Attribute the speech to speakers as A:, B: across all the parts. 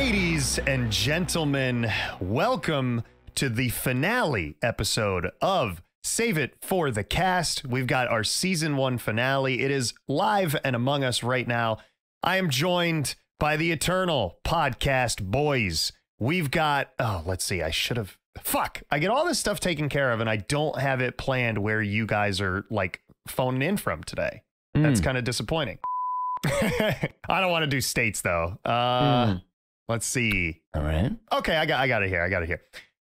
A: Ladies and gentlemen, welcome to the finale episode of Save It for the Cast. We've got our season 1 finale. It is live and among us right now. I am joined by the eternal podcast boys. We've got, let's see, I get all this stuff taken care of and I don't have it planned where you guys are like phoning in from today. That's kind of disappointing. I don't want to do states though. Let's see.
B: All right.
A: Okay, I got it here.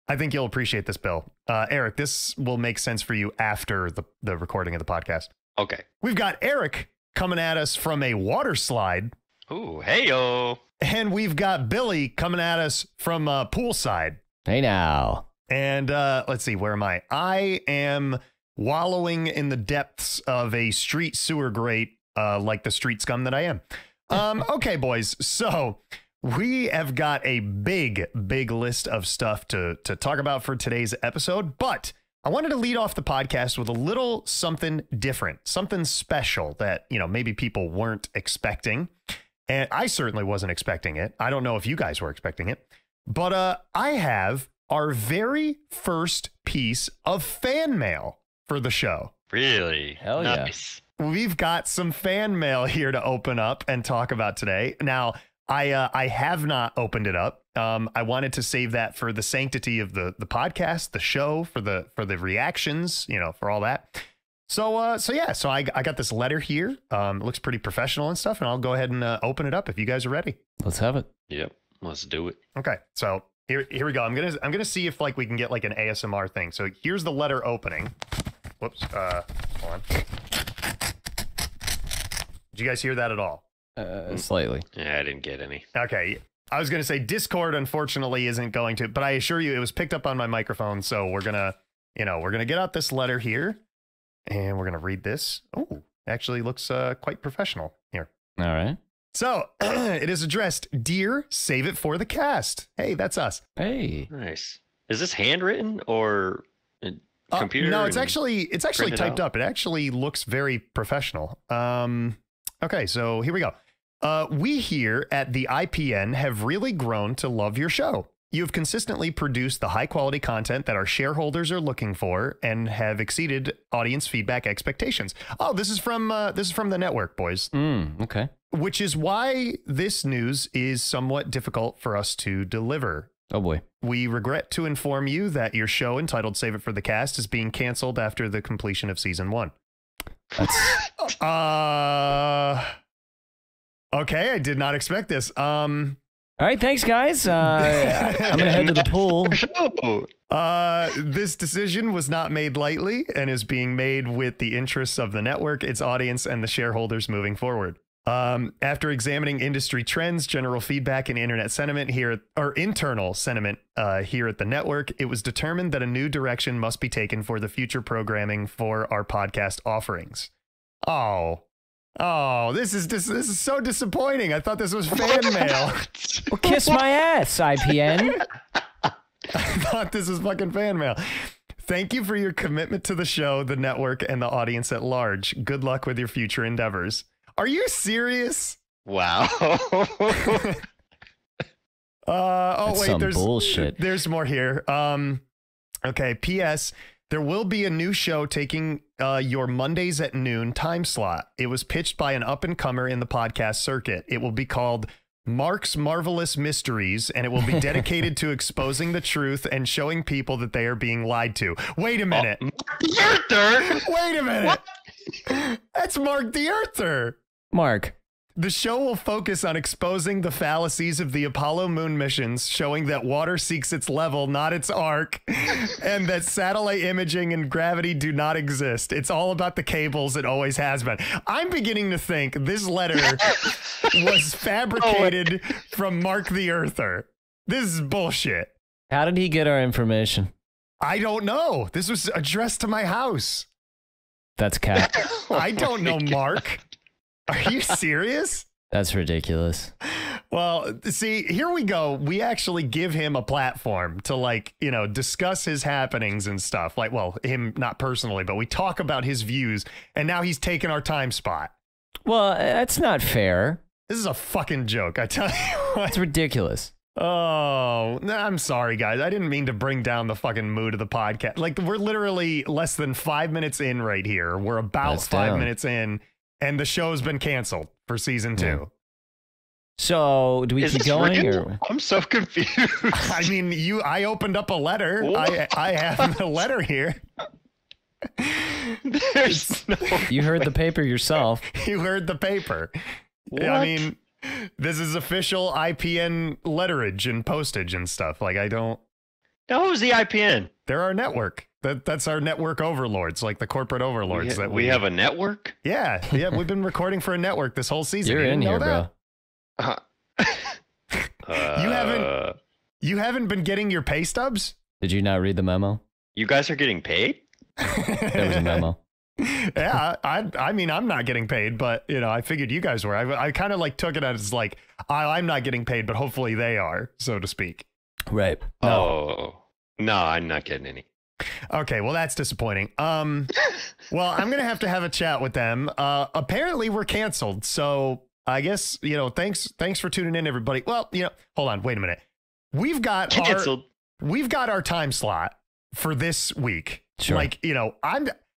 A: I think you'll appreciate this, Bill. Eric, this will make sense for you after the recording of the podcast.
C: Okay.
A: We've got Eric coming at us from a water slide.
C: Ooh, hey-yo.
A: And we've got Billy coming at us from poolside.
B: Hey now.
A: And let's see, where am I? I am wallowing in the depths of a street sewer grate, like the street scum that I am. Okay, boys. So we have got a big list of stuff to talk about for today's episode, but I wanted to lead off the podcast with a little something different, something special that, maybe people weren't expecting. And I certainly wasn't expecting it. I don't know if you guys were expecting it, but I have our very first piece of fan mail for the show.
C: Really?
B: Hell
C: nice.
B: yeah.
A: We've got some fan mail here to open up and talk about today. Now, I have not opened it up. I wanted to save that for the sanctity of the podcast, the show, for the reactions, for all that. So I got this letter here. It looks pretty professional and stuff, and I'll go ahead and open it up if you guys are ready.
B: Let's have it.
C: Yep. Let's do it.
A: Okay. So here we go. I'm gonna see if we can get like an ASMR thing. So here's the letter opening. Whoops. Hold on. Did you guys hear that at all?
B: Slightly.
C: Yeah, I didn't get any.
A: Okay. I was going to say Discord, unfortunately, isn't going to, but I assure you it was picked up on my microphone. So we're going to get out this letter here and we're going to read this. Oh, actually looks quite professional here.
B: All right.
A: So it is addressed, Dear Save It for the Cast. Hey, that's us.
B: Hey.
C: Nice. Is this handwritten or computer?
A: No, it's actually typed
C: out?
A: up. It actually looks very professional. Okay, so here we go. We here at the IPN have really grown to love your show. You have consistently produced the high quality content that our shareholders are looking for and have exceeded audience feedback expectations. Oh, this is from the network, boys.
B: Okay.
A: Which is why this news is somewhat difficult for us to deliver.
B: Oh boy.
A: We regret to inform you that your show entitled Save It for the Cast is being canceled after the completion of season 1.
B: That's
A: okay, I did not expect this.
B: all right, thanks guys. I'm gonna head to the pool.
A: This decision was not made lightly and is being made with the interests of the network, its audience, and the shareholders moving forward. After examining industry trends, general feedback, and internet sentiment here, or internal sentiment here at the network, it was determined that a new direction must be taken for the future programming for our podcast offerings. Oh, this is so disappointing. I thought this was fan mail.
B: Well, kiss my ass, IPN.
A: I thought this was fucking fan mail. Thank you for your commitment to the show, the network, and the audience at large. Good luck with your future endeavors. Are you serious?
C: Wow.
B: That's
A: wait,
B: some
A: there's
B: bullshit.
A: There's more here. Okay. P.S. There will be a new show taking your Mondays at noon time slot. It was pitched by an up-and-comer in the podcast circuit. It will be called Mark's Marvelous Mysteries, and it will be dedicated to exposing the truth and showing people that they are being lied to. Wait a minute. Wait a minute. What? That's Mark the Earther.
B: Mark.
A: The show will focus on exposing the fallacies of the Apollo moon missions, showing that water seeks its level, not its arc, and that satellite imaging and gravity do not exist. It's all about the cables. It always has been. I'm beginning to think this letter was fabricated from Mark the Earther. This is bullshit.
B: How did he get our information?
A: I don't know. This was addressed to my house.
B: That's cat.
A: I don't know, Mark. Are you serious?
B: That's ridiculous.
A: Well, see, here we go. We actually give him a platform to discuss his happenings and stuff. Him not personally, but we talk about his views, and now he's taken our time spot.
B: Well, that's not fair.
A: This is a fucking joke, I tell you what.
B: It's ridiculous.
A: Oh, I'm sorry, guys. I didn't mean to bring down the fucking mood of the podcast. Like, we're literally less than 5 minutes in right here. We're about
B: That's
A: 5
B: down.
A: minutes in, and the show's been canceled for season 2.
B: Yeah. So, do we
C: Is
B: keep
C: this
B: going?
C: written?
B: Or?
C: I'm so confused.
A: I mean, I opened up a letter. I have the letter here.
C: There's no.
B: You heard the paper yourself.
A: You heard the paper. I
C: What?
A: mean, this is official IPN letterage and postage and stuff. Like, I don't.
C: No, who's the IPN?
A: They're our network. That's our network overlords, like the corporate overlords that
C: We have a network.
A: Yeah, we've been recording for a network this whole season.
B: You're
A: You
B: in
A: didn't
B: here,
A: know
B: bro.
A: that? You haven't been getting your pay stubs?
B: Did you not read the memo?
C: You guys are getting paid?
B: There was a memo.
A: Yeah, I mean, I'm not getting paid, but I figured you guys were. I kind of like took it as like I'm not getting paid, but hopefully they are, so to speak.
B: Right.
C: Oh, no, I'm not getting any.
A: Okay, well that's disappointing. Well, I'm gonna have to have a chat with them. Apparently we're canceled, so I guess thanks for tuning in, everybody. Well, hold on, wait a minute. We've got
C: Canceled.
A: our time slot for this week.
B: Sure.
A: Like,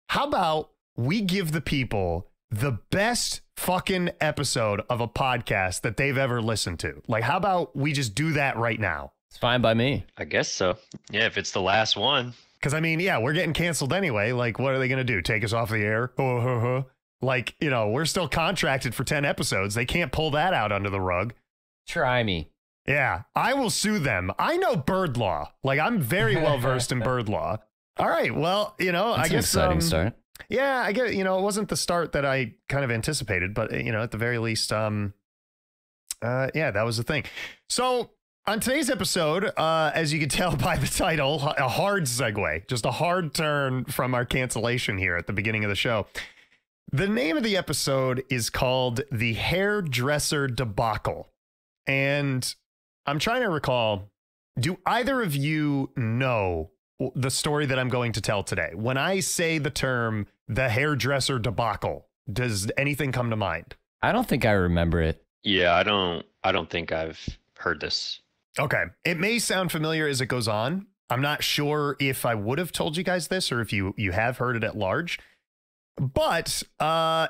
A: how about we give the people the best fucking episode of a podcast that they've ever listened to? Like, how about we just do that right now?
B: It's fine by me.
C: I guess so. Yeah, if it's the last one.
A: Because, I mean, yeah, we're getting canceled anyway. Like, what are they going to do? Take us off the air? Like, we're still contracted for 10 episodes. They can't pull that out under the rug.
B: Try me.
A: Yeah, I will sue them. I know bird law. Like, I'm very well versed in bird law. All right, well,
B: That's
A: I
B: an
A: guess
B: exciting start.
A: Yeah, I guess it wasn't the start that I kind of anticipated, but at the very least, yeah, that was the thing. So on today's episode, as you can tell by the title, a hard segue, just a hard turn from our cancellation here at the beginning of the show. The name of the episode is called The Hairdresser Debacle, and I'm trying to recall. Do either of you know the story that I'm going to tell today? When I say the term the hairdresser debacle, does anything come to mind?
B: I don't think I remember it.
C: Yeah, I don't think I've heard this.
A: Okay. It may sound familiar as it goes on. I'm not sure if I would have told you guys this or if you have heard it at large. But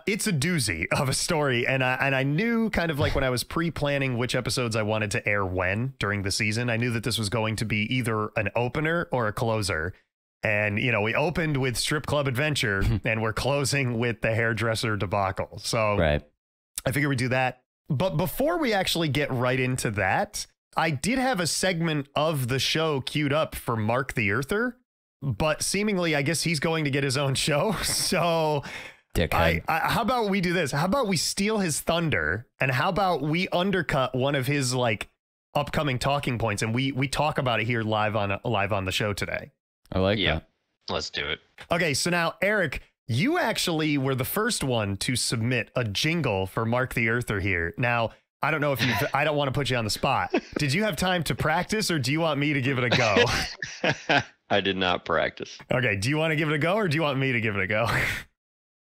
A: it's a doozy of a story. And I knew kind of like when I was pre-planning which episodes I wanted to air when during the season, I knew that this was going to be either an opener or a closer. And, we opened with Strip Club Adventure and we're closing with the Hairdresser Debacle. So
B: Right.
A: I figured we'd do that. But before we actually get right into that, I did have a segment of the show queued up for Mark the Earther. But seemingly, I guess he's going to get his own show. So
B: Dickhead.
A: how about we do this? How about we steal his thunder? And how about we undercut one of his like upcoming talking points? And we talk about it here live on the show today.
B: I like
C: Yeah,
B: that.
C: let's do it.
A: Okay, so now, Eric, you actually were the first one to submit a jingle for Mark the Earther here. Now, I don't know if I don't want to put you on the spot. Did you have time to practice or do you want me to give it a go?
C: I did not practice.
A: Okay, do you want to give it a go or do you want me to give it a go?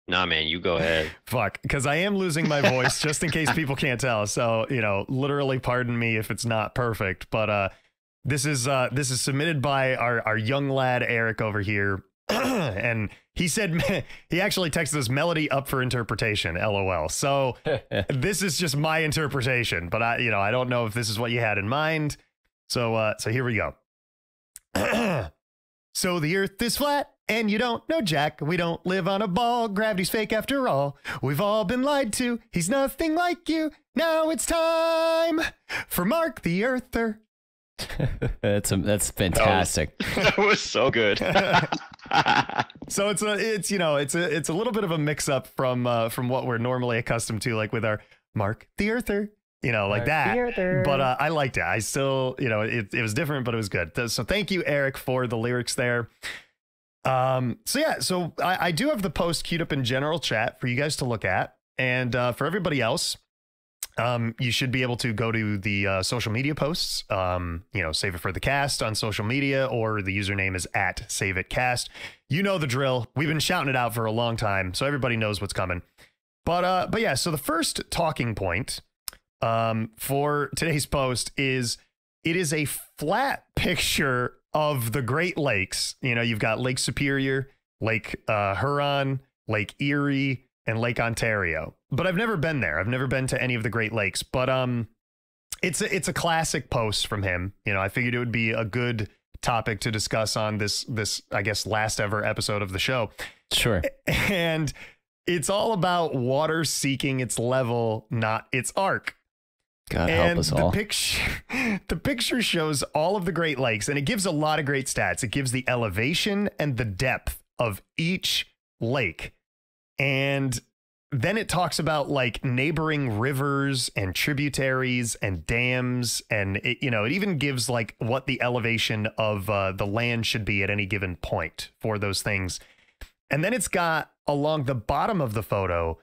C: Nah, man, you go ahead.
A: Fuck, because I am losing my voice just in case people can't tell. So, literally pardon me if it's not perfect. But this is submitted by our young lad, Eric, over here. And he said, he actually texted us melody up for interpretation, LOL. So this is just my interpretation, but I don't know if this is what you had in mind. So here we go. So the earth is flat and you don't know Jack. We don't live on a ball. Gravity's fake after all. We've all been lied to. He's nothing like you. Now it's time for Mark the Earther.
B: That's fantastic.
C: That was so good.
A: So it's a little bit of a mix up from what we're normally accustomed to, like with our Mark the Earther, like that. But I liked it. I still, it was different, but it was good. So thank you, Eric, for the lyrics there. So I do have the post queued up in general chat for you guys to look at, and for everybody else, you should be able to go to the social media posts, Save It for the Cast on social media, or the username is @SaveItCast. You know the drill. We've been shouting it out for a long time, so everybody knows what's coming. But yeah, so the first talking point for today's post is it is a flat picture of the Great Lakes. You know, you've got Lake Superior, Lake Huron, Lake Erie, and Lake Ontario. But I've never been there. I've never been to any of the Great Lakes. But it's a classic post from him. You know, I figured it would be a good topic to discuss on this I guess last ever episode of the show.
B: Sure.
A: And it's all about water seeking its level, not its arc.
B: God help us all.
A: The picture shows all of the Great Lakes, and it gives a lot of great stats. It gives the elevation and the depth of each lake. And then it talks about like neighboring rivers and tributaries and dams. And it, you know, it even gives like what the elevation of the land should be at any given point for those things. And then it's got along the bottom of the photo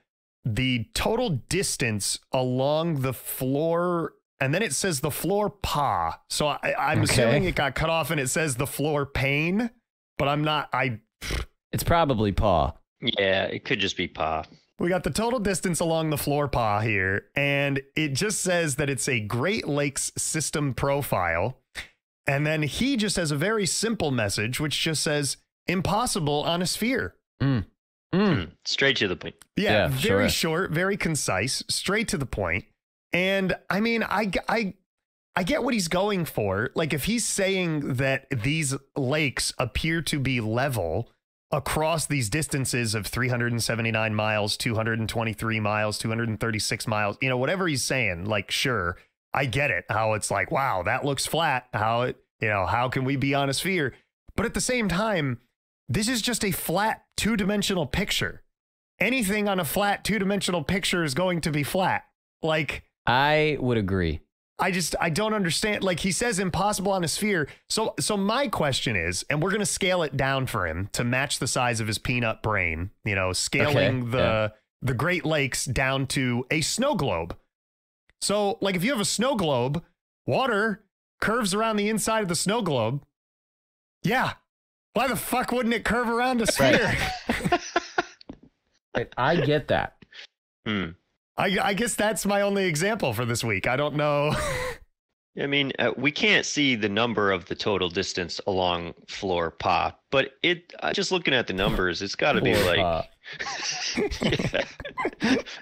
A: the total distance along the floor, and then it says the floor pa. So I'm assuming it got cut off and it says the floor pane, but I'm not.
B: It's probably paw.
C: Yeah, it could just be pa.
A: We got the total distance along the floor pa here, and it just says that it's a Great Lakes system profile. And then he just has a very simple message, which just says impossible on a sphere.
C: Straight to the point.
A: Yeah, very short, very concise, straight to the point. And I mean, I get what he's going for. Like, if he's saying that these lakes appear to be level across these distances of 379 miles, 223 miles, 236 miles, you know, whatever he's saying, like, sure, I get it. How it's like, wow, that looks flat. How it, you know, how can we be on a sphere? But at the same time, this is just a flat two-dimensional picture. Anything on a flat two-dimensional picture is going to be flat. Like,
B: I would agree.
A: I don't understand. Like, he says impossible on a sphere. So my question is, and we're going to scale it down for him to match the size of his peanut brain, you know, scaling the Great Lakes down to a snow globe. So, like, if you have a snow globe, water curves around the inside of the snow globe. Yeah. Why the fuck wouldn't it curve around a sphere?
B: Right. I get that.
A: I guess that's my only example for this week. I don't know.
C: I mean, we can't see the number of the total distance along floor pa, but just looking at the numbers, it's got to be like.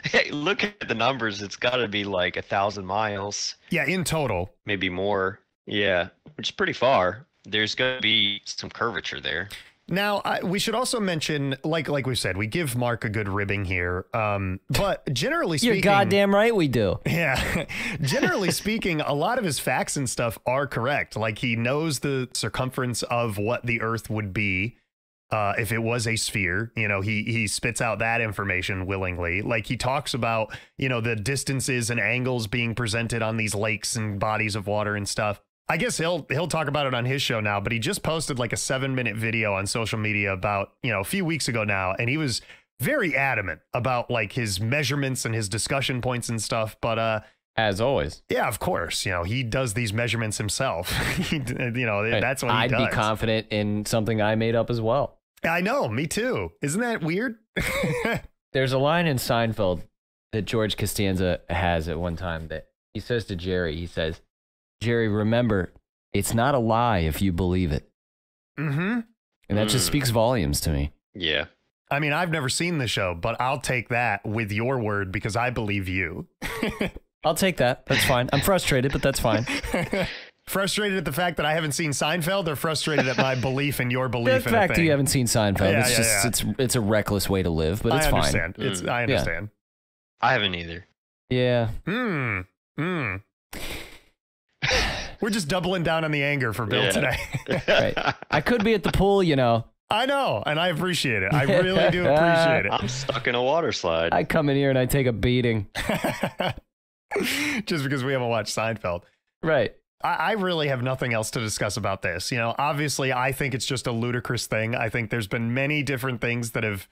C: Hey, look at the numbers. It's got to be like 1,000 miles.
A: Yeah, in total.
C: Maybe more. Yeah, which is pretty far. There's going to be some curvature there.
A: Now, we should also mention, like we said, we give Mark a good ribbing here. But generally speaking...
B: You're goddamn right we do.
A: Yeah. Generally speaking, a lot of his facts and stuff are correct. Like, he knows the circumference of what the Earth would be if it was a sphere. You know, he spits out that information willingly. Like, he talks about, you know, the distances and angles being presented on these lakes and bodies of water and stuff. I guess he'll talk about it on his show now, but he just posted like a 7-minute video on social media about, you know, a few weeks ago now. And he was very adamant about like his measurements and his discussion points and stuff. But
B: as always,
A: yeah, of course, you know, he does these measurements himself. You know, that's what he does.
B: I'd be confident in something I made up as well.
A: I know, me too. Isn't that weird?
B: There's a line in Seinfeld that George Costanza has at one time that he says to Jerry, he says, Jerry, remember, it's not a lie if you believe it.
A: Mm-hmm.
B: And that just speaks volumes to me.
C: Yeah.
A: I mean, I've never seen the show, but I'll take that with your word because I believe you.
B: I'll take that. That's fine. I'm frustrated, but that's fine.
A: Frustrated at the fact that I haven't seen Seinfeld, or frustrated at my belief in your belief
B: the
A: in a
B: fact that
A: thing?
B: you haven't seen Seinfeld, it's a reckless way to live, but it's fine.
A: I understand.
C: I haven't either.
B: Yeah.
A: We're just doubling down on the anger for Bill today.
B: Right. I could be at the pool, you know.
A: I know, and I appreciate it. I really do appreciate it.
C: I'm stuck in a water slide.
B: I come in here and I take a beating.
A: Just because we haven't watched Seinfeld.
B: Right.
A: I really have nothing else to discuss about this. You know, obviously, I think it's just a ludicrous thing. I think there's been many different things that have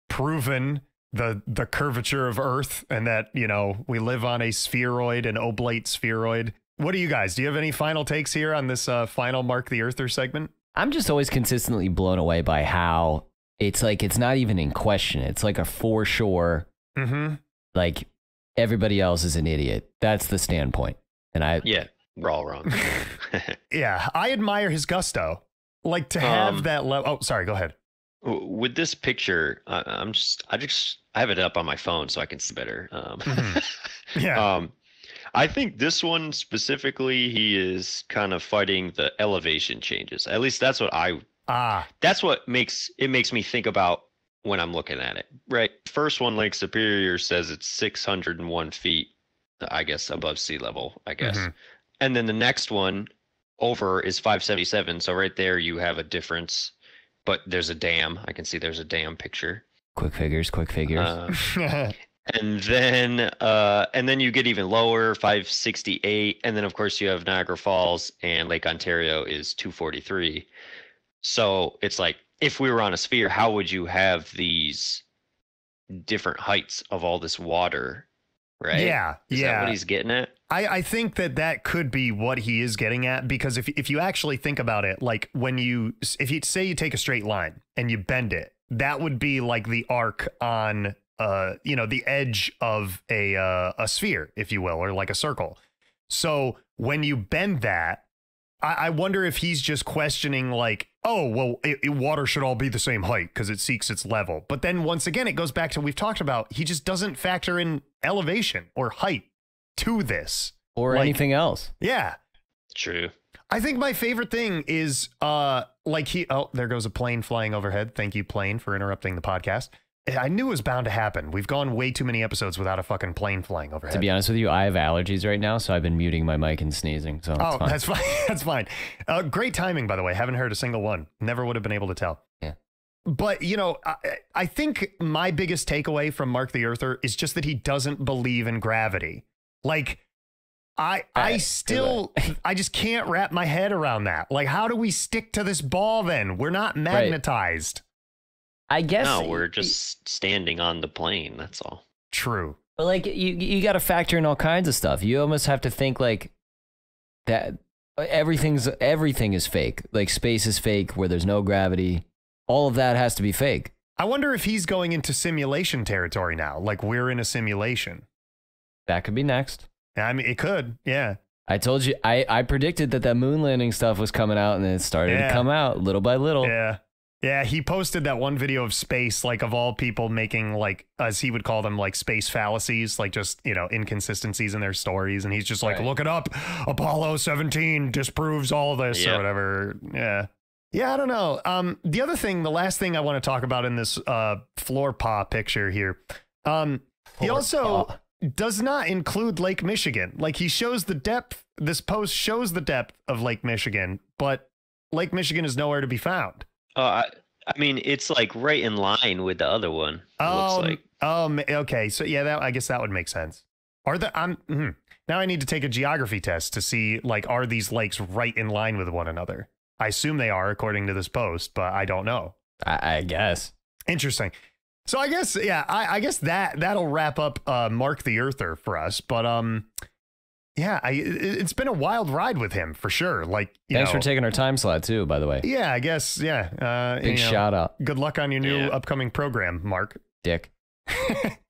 A: proven the curvature of Earth, and that, you know, we live on a spheroid, an oblate spheroid. What do you guys? Do you have any final takes here on this final Mark the Earther segment?
B: I'm just always consistently blown away by how it's like, it's not even in question. It's like a for sure, like everybody else is an idiot. That's the standpoint. And
C: We're all wrong.
A: Yeah, I admire his gusto. Like to have that level. Oh, sorry, go ahead.
C: With this picture, I have it up on my phone so I can see better.
A: Yeah.
C: I think this one specifically, he is kind of fighting the elevation changes. At least that's what that's what makes me think about when I'm looking at it. Right. First one, Lake Superior, says it's 601 feet, I guess, above sea level, I guess. And then the next one over is 577. So right there you have a difference, but there's a dam. I can see there's a dam picture.
B: Quick figures.
C: And then you get even lower, 568, and then of course you have Niagara Falls, and Lake Ontario is 243. So it's like, if we were on a sphere, how would you have these different heights of all this water, right?
A: Yeah,
C: Is that what he's getting at?
A: I think that could be what he is getting at, because if you actually think about it, like if you say you take a straight line and you bend it, that would be like the arc on the edge of a sphere, if you will, or like a circle. So when you bend that, I wonder if he's just questioning like, oh, well, water should all be the same height because it seeks its level. But then once again, it goes back to we've talked about, he just doesn't factor in elevation or height to this.
B: Or anything else.
A: Yeah.
C: True.
A: I think my favorite thing is there goes a plane flying overhead. Thank you, plane, for interrupting the podcast. I knew it was bound to happen. We've gone way too many episodes without a fucking plane flying overhead.
B: To be honest with you, I have allergies right now, so I've been muting my mic and sneezing. So fine.
A: That's fine. That's fine. Great timing, by the way. Haven't heard a single one. Never would have been able to tell.
B: Yeah.
A: But, I think my biggest takeaway from Mark the Earther is just that he doesn't believe in gravity. Like, I just can't wrap my head around that. Like, how do we stick to this ball then? We're not magnetized.
B: Right. I guess
C: no, we're just standing on the plane. That's all.
A: True.
B: But like you got to factor in all kinds of stuff. You almost have to think like that. Everything is fake. Like space is fake where there's no gravity. All of that has to be fake.
A: I wonder if he's going into simulation territory now. Like we're in a simulation. That
B: could be next.
A: I mean, it could. Yeah.
B: I told you. I predicted that moon landing stuff was coming out, and it started to come out little by little.
A: Yeah. Yeah, he posted that one video of space, like of all people making like, as he would call them, like space fallacies, like just, inconsistencies in their stories. And he's just like, look it up. Apollo 17 disproves all this or whatever. Yeah. Yeah, I don't know. The last thing I want to talk about in this floor paw picture here, he also does not include Lake Michigan. Like he shows the depth. This post shows the depth of Lake Michigan, but Lake Michigan is nowhere to be found.
C: I mean, it's like right in line with the other one. Looks like.
A: Okay. So yeah, I guess that would make sense. Now I need to take a geography test to see like, are these lakes right in line with one another? I assume they are according to this post, but I don't know.
B: I guess.
A: Interesting. So I guess, I guess that'll wrap up Mark the Earther for us. But yeah, it's been a wild ride with him for sure. Like,
B: thanks for taking our time slot too, by the way.
A: Yeah, I guess. Yeah.
B: Big shout out.
A: Good luck on your new upcoming program, Mark.
B: Dick.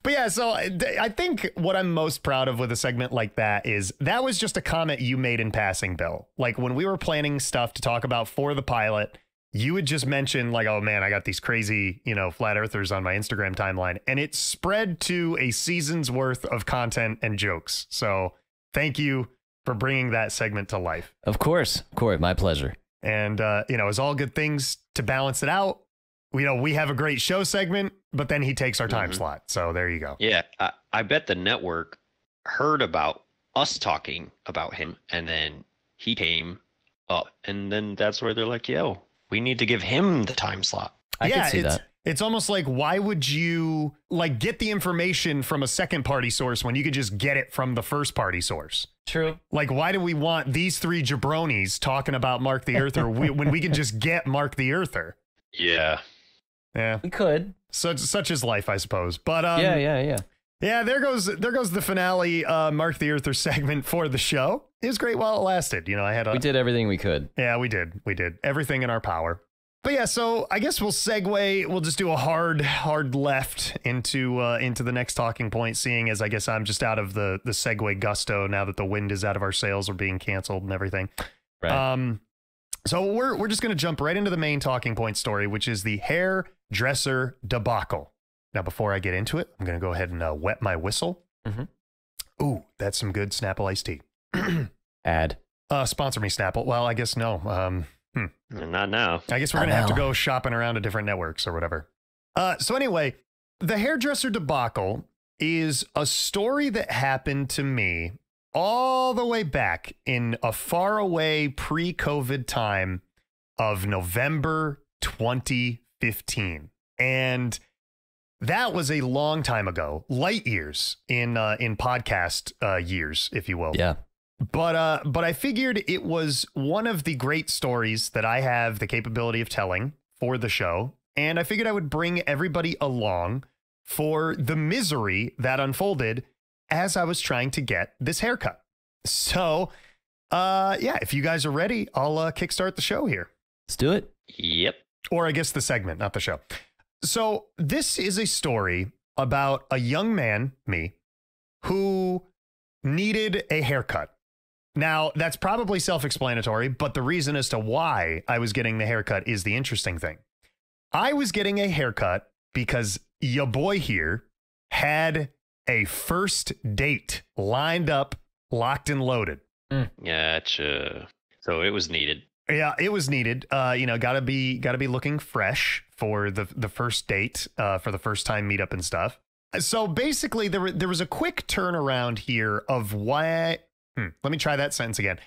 A: But yeah, so I think what I'm most proud of with a segment like that is that was just a comment you made in passing, Bill. Like when we were planning stuff to talk about for the pilot, you would just mention like, oh man, I got these crazy, flat earthers on my Instagram timeline, and it spread to a season's worth of content and jokes. So thank you for bringing that segment to life.
B: Of course, Corey, my pleasure.
A: And, it's all good things to balance it out. We have a great show segment, but then he takes our time slot. So there you go.
C: Yeah, I bet the network heard about us talking about him, and then he came up, and then that's where they're like, yo, we need to give him the time slot.
B: I can see that.
A: It's almost like, why would you like get the information from a second party source when you could just get it from the first party source?
B: True.
A: Like, why do we want these three jabronis talking about Mark the Earther when we can just get Mark the Earther?
C: Yeah.
A: Yeah.
B: We could.
A: Such is life, I suppose. But
B: yeah.
A: Yeah, there goes the finale Mark the Earther segment for the show. It was great while it lasted. We did
B: everything we could.
A: Yeah, we did. Everything in our power. But yeah, so I guess we'll segue. We'll just do a hard left into the next talking point, seeing as I guess I'm just out of the segue gusto now that the wind is out of our sails or being canceled and everything.
B: Right.
A: So we're just going to jump right into the main talking point story, which is the hairdresser debacle. Now, before I get into it, I'm going to go ahead and wet my whistle. Mm-hmm. Ooh, that's some good Snapple iced tea.
B: Ad.
A: Sponsor me, Snapple. Well, I guess no.
C: Not now.
A: I guess we're going to have to go shopping around to different networks or whatever. So anyway, the hairdresser debacle is a story that happened to me all the way back in a faraway pre-COVID time of November 2015. And that was a long time ago, light years in podcast years, if you will.
B: Yeah.
A: But I figured it was one of the great stories that I have the capability of telling for the show. And I figured I would bring everybody along for the misery that unfolded as I was trying to get this haircut. So, yeah, if you guys are ready, I'll kickstart the show here.
B: Let's do it.
C: Yep.
A: Or I guess the segment, not the show. So this is a story about a young man, me, who needed a haircut. Now, that's probably self-explanatory, but the reason as to why I was getting the haircut is the interesting thing. I was getting a haircut because your boy here had a first date lined up, locked and loaded.
C: Gotcha. So it was needed.
A: Yeah, it was needed. Gotta be looking fresh for the first date, for the first time meetup and stuff. So basically, there was a quick turnaround here of why. Let me try that sentence again.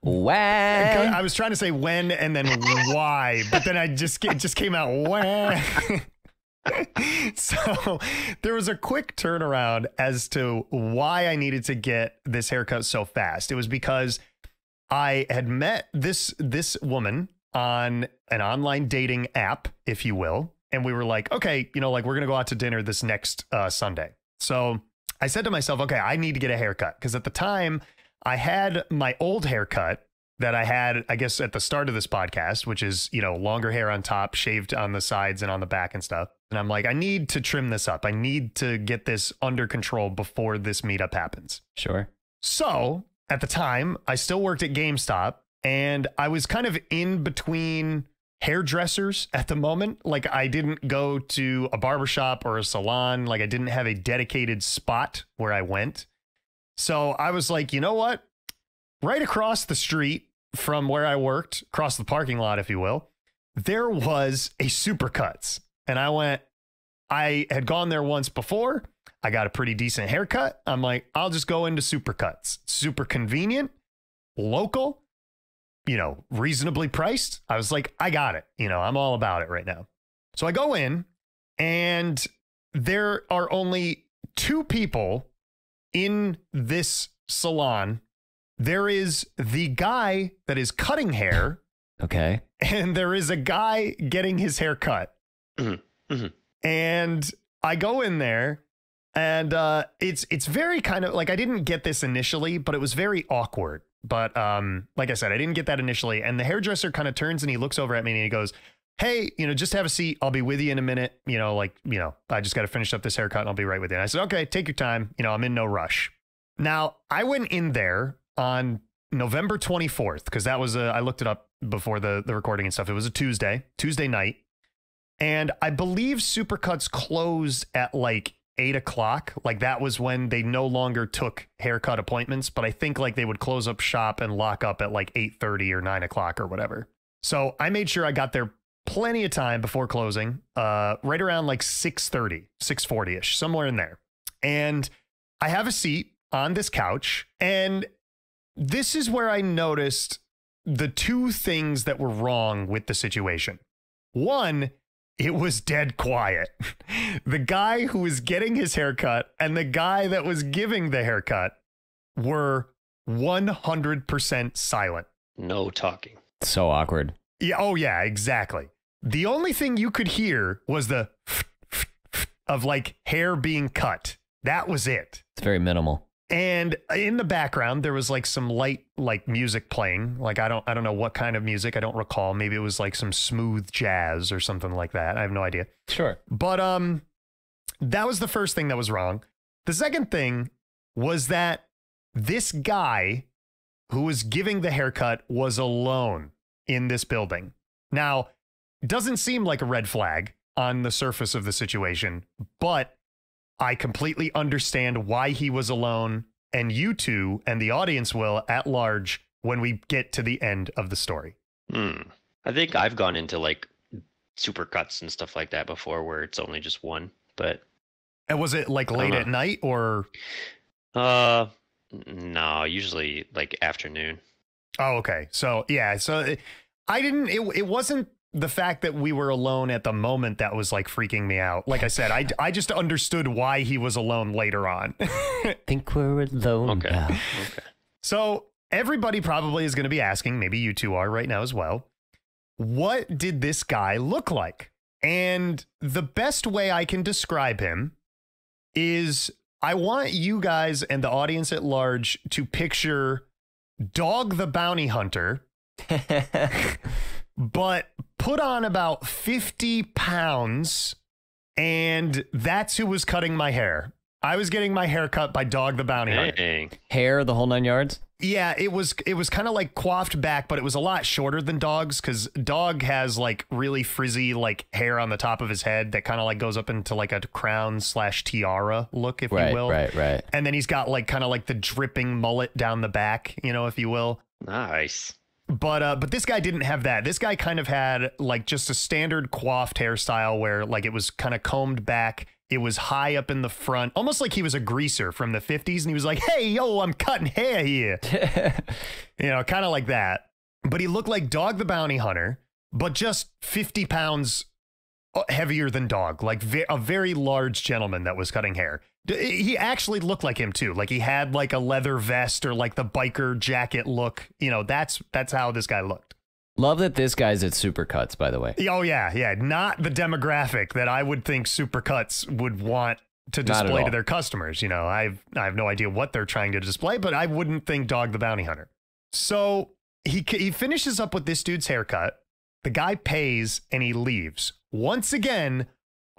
B: Why?
A: I was trying to say when and then why, but then it just came out why. So there was a quick turnaround as to why I needed to get this haircut so fast. It was because I had met this woman on an online dating app, if you will. And we were like, okay, we're going to go out to dinner this next Sunday. So I said to myself, okay, I need to get a haircut. Because at the time I had my old haircut that I had, I guess, at the start of this podcast, which is, longer hair on top, shaved on the sides and on the back and stuff. And I'm like, I need to trim this up. I need to get this under control before this meetup happens.
B: Sure.
A: So at the time, I still worked at GameStop and I was kind of in between hairdressers at the moment. Like I didn't go to a barbershop or a salon. Like I didn't have a dedicated spot where I went. So I was like, you know what? Right across the street from where I worked, across the parking lot, if you will, there was a Supercuts. And I had gone there once before. I got a pretty decent haircut. I'm like, I'll just go into Supercuts. Super convenient, local, reasonably priced. I was like, I got it. I'm all about it right now. So I go in and there are only two people in this salon. There is the guy that is cutting hair.
B: Okay.
A: And there is a guy getting his hair cut.
C: Mm-hmm. Mm-hmm.
A: And I go in there and it's very kind of like, I didn't get this initially, but it was very awkward. But like I said, I didn't get that initially. And the hairdresser kind of turns and he looks over at me and he goes, hey, just have a seat. I'll be with you in a minute. I just got to finish up this haircut and I'll be right with you. And I said, okay, take your time. I'm in no rush. Now, I went in there on November 24th because that was I looked it up before the recording and stuff. It was a Tuesday night. And I believe Supercuts closed at like 8 o'clock. Like that was when they no longer took haircut appointments. But I think like they would close up shop and lock up at like 8:30 or 9 o'clock or whatever. So I made sure I got there plenty of time before closing, right around like 6:30, 6:40-ish, somewhere in there. And I have a seat on this couch. And this is where I noticed the two things that were wrong with the situation. One, it was dead quiet. The guy who was getting his haircut and the guy that was giving the haircut were 100% silent.
C: No talking.
B: So awkward.
A: Yeah. Oh, yeah, exactly. The only thing you could hear was the of like hair being cut. That was it.
B: It's very minimal.
A: And in the background, there was like some light, like music playing. Like, I don't know what kind of music. I don't recall. Maybe it was like some smooth jazz or something like that. I have no idea.
B: Sure.
A: But that was the first thing that was wrong. The second thing was that this guy who was giving the haircut was alone in this building. Now, it doesn't seem like a red flag on the surface of the situation, but I completely understand why he was alone, and you two and the audience will at large when we get to the end of the story.
C: I think I've gone into like supercuts and stuff like that before where it's only just one, but.
A: And was it like late at night or?
C: No, usually like afternoon.
A: Oh, okay. So yeah, so it wasn't the fact that we were alone at the moment that was like freaking me out. Like I said, I just understood why he was alone later on.
B: Think we're alone now.
C: Okay.
A: So everybody probably is going to be asking, maybe you two are right now as well, what did this guy look like? And the best way I can describe him is I want you guys and the audience at large to picture Dog the Bounty Hunter, but put on about 50 pounds, and that's who was cutting my hair. I was getting my hair cut by Dog the Bounty Hunter.
B: Hair, the whole 9 yards?
A: Yeah, it was kind of like coiffed back, but it was a lot shorter than Dog's because Dog has like really frizzy like hair on the top of his head that kind of like goes up into like a crown / tiara look, if you will.
B: Right.
A: And then he's got like kind of like the dripping mullet down the back, you know, if you will.
C: Nice.
A: But this guy didn't have that. This guy kind of had like just a standard coiffed hairstyle where like it was kind of combed back. It was high up in the front, almost like he was a greaser from the 50s. And he was like, hey, yo, I'm cutting hair here. You know, kind of like that. But he looked like Dog the Bounty Hunter, but just 50 pounds heavier than Dog, like a very large gentleman that was cutting hair. He actually looked like him, too. Like he had like a leather vest or like the biker jacket look. You know, that's how this guy looked.
B: Love that this guy's at Supercuts, by the way.
A: Oh, yeah. Not the demographic that I would think Supercuts would want to display to their customers. You know, I have no idea what they're trying to display, but I wouldn't think Dog the Bounty Hunter. So he finishes up with this dude's haircut. The guy pays and he leaves. Once again,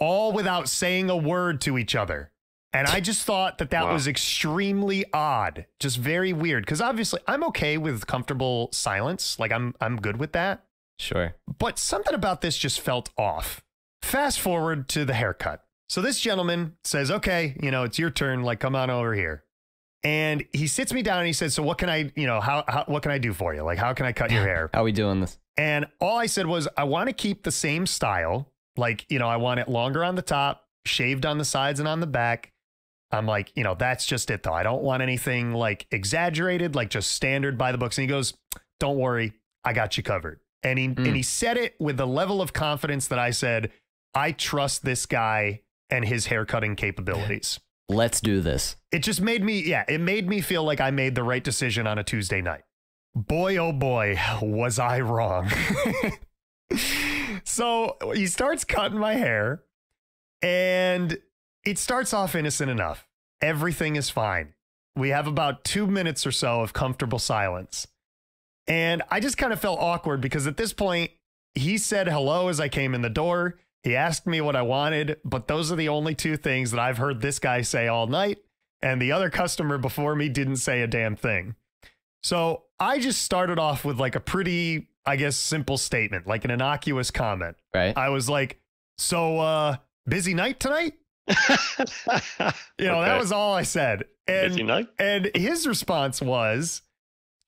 A: all without saying a word to each other. And I just thought that was extremely odd, just very weird. Because obviously I'm okay with comfortable silence. Like I'm good with that.
B: Sure.
A: But something about this just felt off. Fast forward to the haircut. So this gentleman says, okay, you know, it's your turn. Like, come on over here. And he sits me down and he says, so what can I, you know, what can I do for you? Like, how can I cut your hair?
B: How are we doing this?
A: And all I said was, I want to keep the same style. Like, you know, I want it longer on the top, shaved on the sides and on the back. I'm like, you know, that's just it, though. I don't want anything like exaggerated, like just standard by the books. And he goes, don't worry, I got you covered. And he said it with the level of confidence that I said, I trust this guy and his haircutting capabilities.
B: Let's do this.
A: It just made me, it made me feel like I made the right decision on a Tuesday night. Boy, oh boy, was I wrong. So he starts cutting my hair and it starts off innocent enough. Everything is fine. We have about 2 minutes or so of comfortable silence. And I just kind of felt awkward because at this point, he said hello as I came in the door. He asked me what I wanted, but those are the only two things that I've heard this guy say all night. And the other customer before me didn't say a damn thing. So I just started off with like a pretty, I guess, simple statement, like an innocuous comment.
B: Right.
A: I was like, so busy night tonight? You know, that was all I said. And his response was,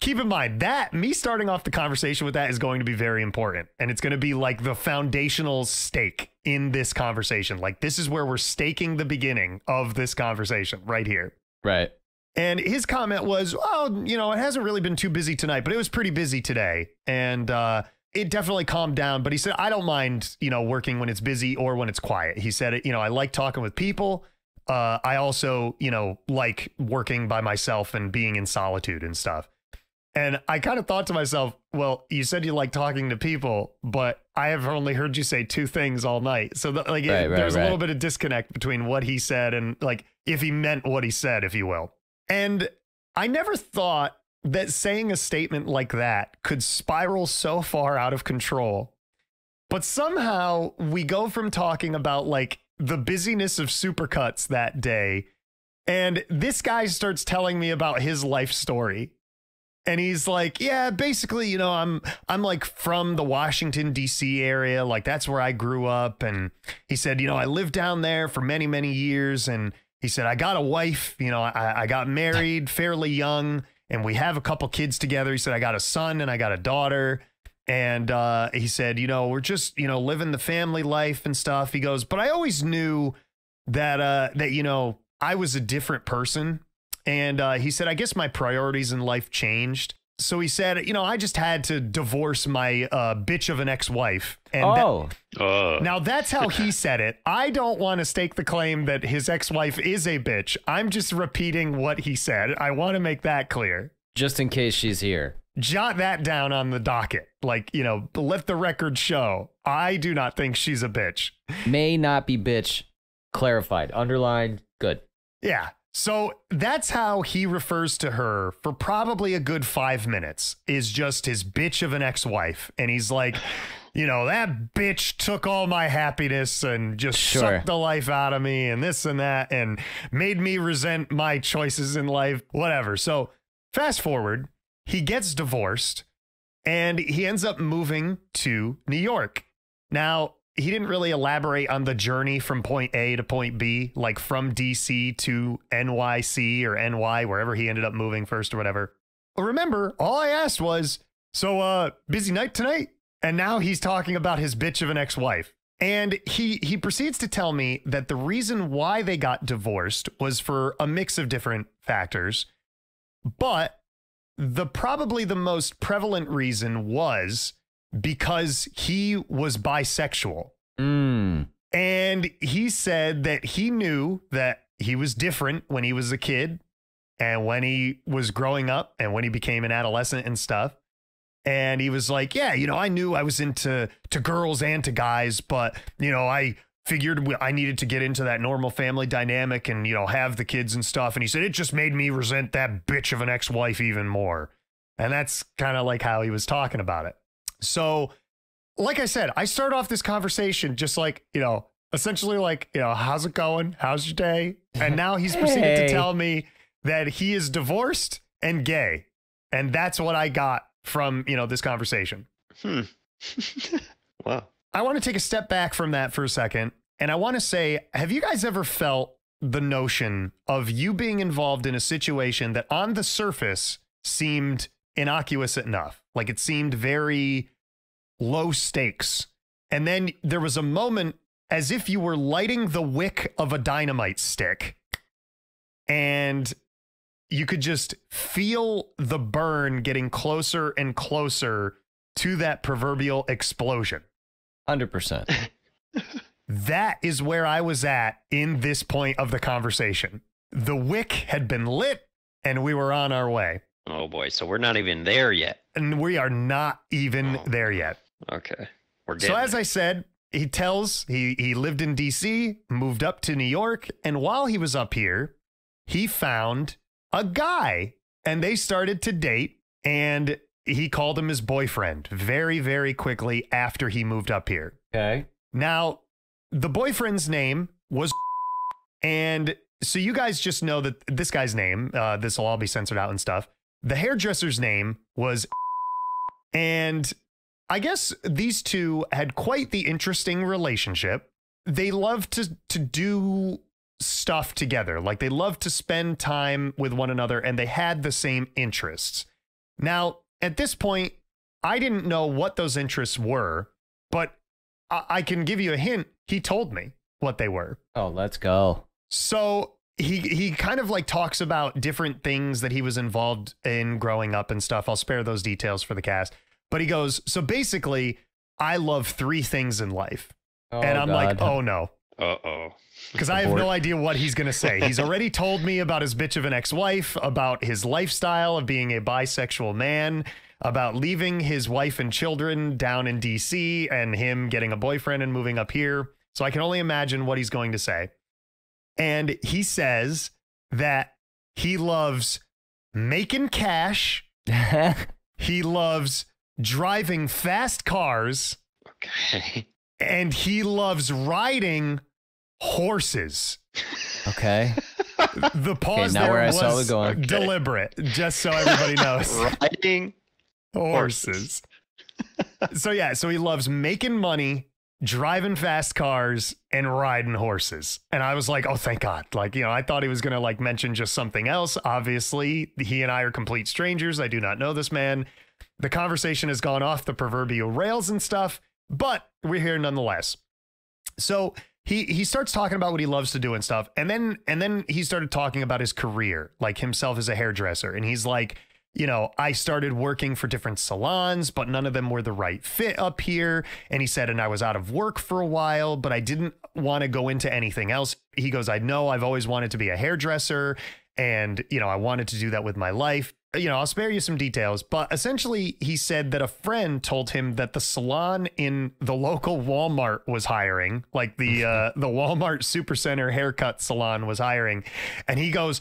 A: keep in mind that me starting off the conversation with that is going to be very important. And it's going to be like the foundational stake in this conversation. Like this is where we're staking the beginning of this conversation right here.
B: Right.
A: And his comment was, oh, you know, it hasn't really been too busy tonight, but it was pretty busy today. And it definitely calmed down. But he said, I don't mind, you know, working when it's busy or when it's quiet. He said, you know, I like talking with people. I also, you know, like working by myself and being in solitude and stuff. And I kind of thought to myself, well, you said you like talking to people, but I have only heard you say two things all night. So there's a little bit of disconnect between what he said and like if he meant what he said, if you will. And I never thought that saying a statement like that could spiral so far out of control. But somehow we go from talking about like the busyness of Supercuts that day, and this guy starts telling me about his life story. And he's like, yeah, basically, you know, I'm like from the Washington, D.C. area. Like, that's where I grew up. And he said, you know, I lived down there for many, many years. And he said, I got a wife, you know, I got married fairly young, and we have a couple kids together. He said, I got a son and I got a daughter. And he said, you know, we're just, you know, living the family life and stuff. He goes, but I always knew that, you know, I was a different person. And he said, I guess my priorities in life changed. So he said, you know, I just had to divorce my bitch of an ex-wife. And now that's how he said it. I don't want to stake the claim that his ex-wife is a bitch. I'm just repeating what he said. I want to make that clear.
B: Just in case she's here.
A: Jot that down on the docket. Like, you know, let the record show. I do not think she's a bitch.
B: May not be bitch. Clarified. Underlined. Good.
A: Yeah. So that's how he refers to her for probably a good 5 minutes, is just his bitch of an ex-wife. And he's like, you know, that bitch took all my happiness and just sucked the life out of me and this and that and made me resent my choices in life, whatever. So fast forward, he gets divorced and he ends up moving to New York. Now, he didn't really elaborate on the journey from point A to point B, like from DC to NYC or NY, wherever he ended up moving first or whatever. But remember, all I asked was, so busy night tonight? And now he's talking about his bitch of an ex-wife. And he proceeds to tell me that the reason why they got divorced was for a mix of different factors. But probably the most prevalent reason was because he was bisexual. And he said that he knew that he was different when he was a kid and when he was growing up and when he became an adolescent and stuff. And he was like, yeah, you know, I knew I was into girls and to guys, but, you know, I figured I needed to get into that normal family dynamic and, you know, have the kids and stuff. And he said, it just made me resent that bitch of an ex-wife even more. And that's kind of like how he was talking about it. So, like I said, I start off this conversation just like, you know, essentially like, you know, how's it going? How's your day? And now he's proceeded to tell me that he is divorced and gay. And that's what I got from, you know, this conversation.
C: Wow.
A: I want to take a step back from that for a second. And I want to say, have you guys ever felt the notion of you being involved in a situation that on the surface seemed innocuous enough? Like it seemed very low stakes. And then there was a moment as if you were lighting the wick of a dynamite stick and you could just feel the burn getting closer and closer to that proverbial explosion.
B: 100%.
A: That is where I was at in this point of the conversation. The wick had been lit and we were on our way.
C: Oh boy, so we're not even there yet.
A: And we are not even there yet.
C: Okay.
A: So as I said, he tells he lived in DC, moved up to New York, and while he was up here, he found a guy and they started to date, and he called him his boyfriend very, very quickly after he moved up here.
B: Okay.
A: Now, the boyfriend's name was, and so you guys just know that this guy's name, this will all be censored out and stuff. The hairdresser's name was, and I guess these two had quite the interesting relationship. They loved to do stuff together. Like they loved to spend time with one another and they had the same interests. Now, at this point, I didn't know what those interests were, but I can give you a hint. He told me what they were.
B: Oh, let's go.
A: So he kind of like talks about different things that he was involved in growing up and stuff. I'll spare those details for the cast. But he goes, so basically, I love three things in life. And I'm like, oh no.
C: Uh-oh.
A: Because I have no idea what he's going to say. He's already told me about his bitch of an ex-wife, about his lifestyle of being a bisexual man, about leaving his wife and children down in DC and him getting a boyfriend and moving up here. So I can only imagine what he's going to say. And he says that He loves making cash. He loves driving fast cars.
C: Okay.
A: And he loves riding horses.
B: Okay.
A: The pause
B: now
A: there
B: where I
A: was
B: saw it going.
A: deliberate, just so everybody knows.
C: Riding
A: horses. So he loves making money, driving fast cars, and riding horses. And I was like, oh, thank God. Like, I thought he was going to like mention just something else. Obviously, he and I are complete strangers. I do not know this man. The conversation has gone off the proverbial rails and stuff, but we're here nonetheless. So he starts talking about what he loves to do and stuff. And then he started talking about his career, like himself as a hairdresser. And he's like, I started working for different salons, but none of them were the right fit up here. And he said, and I was out of work for a while, but I didn't want to go into anything else. He goes, I know I've always wanted to be a hairdresser, and, I wanted to do that with my life. I'll spare you some details, but essentially he said that a friend told him that the salon in the local Walmart was hiring, like the Walmart Supercenter haircut salon was hiring. And he goes,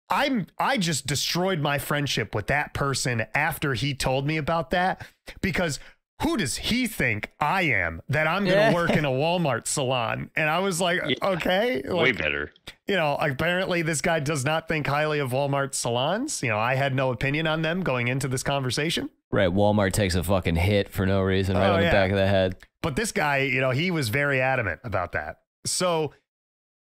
A: I just destroyed my friendship with that person after he told me about that, because who does he think I am that I'm going to work in a Walmart salon? And I was like, okay, like,
C: way better.
A: Apparently this guy does not think highly of Walmart salons. I had no opinion on them going into this conversation.
B: Right. Walmart takes a fucking hit for no reason right on the back of the head.
A: But this guy, he was very adamant about that. So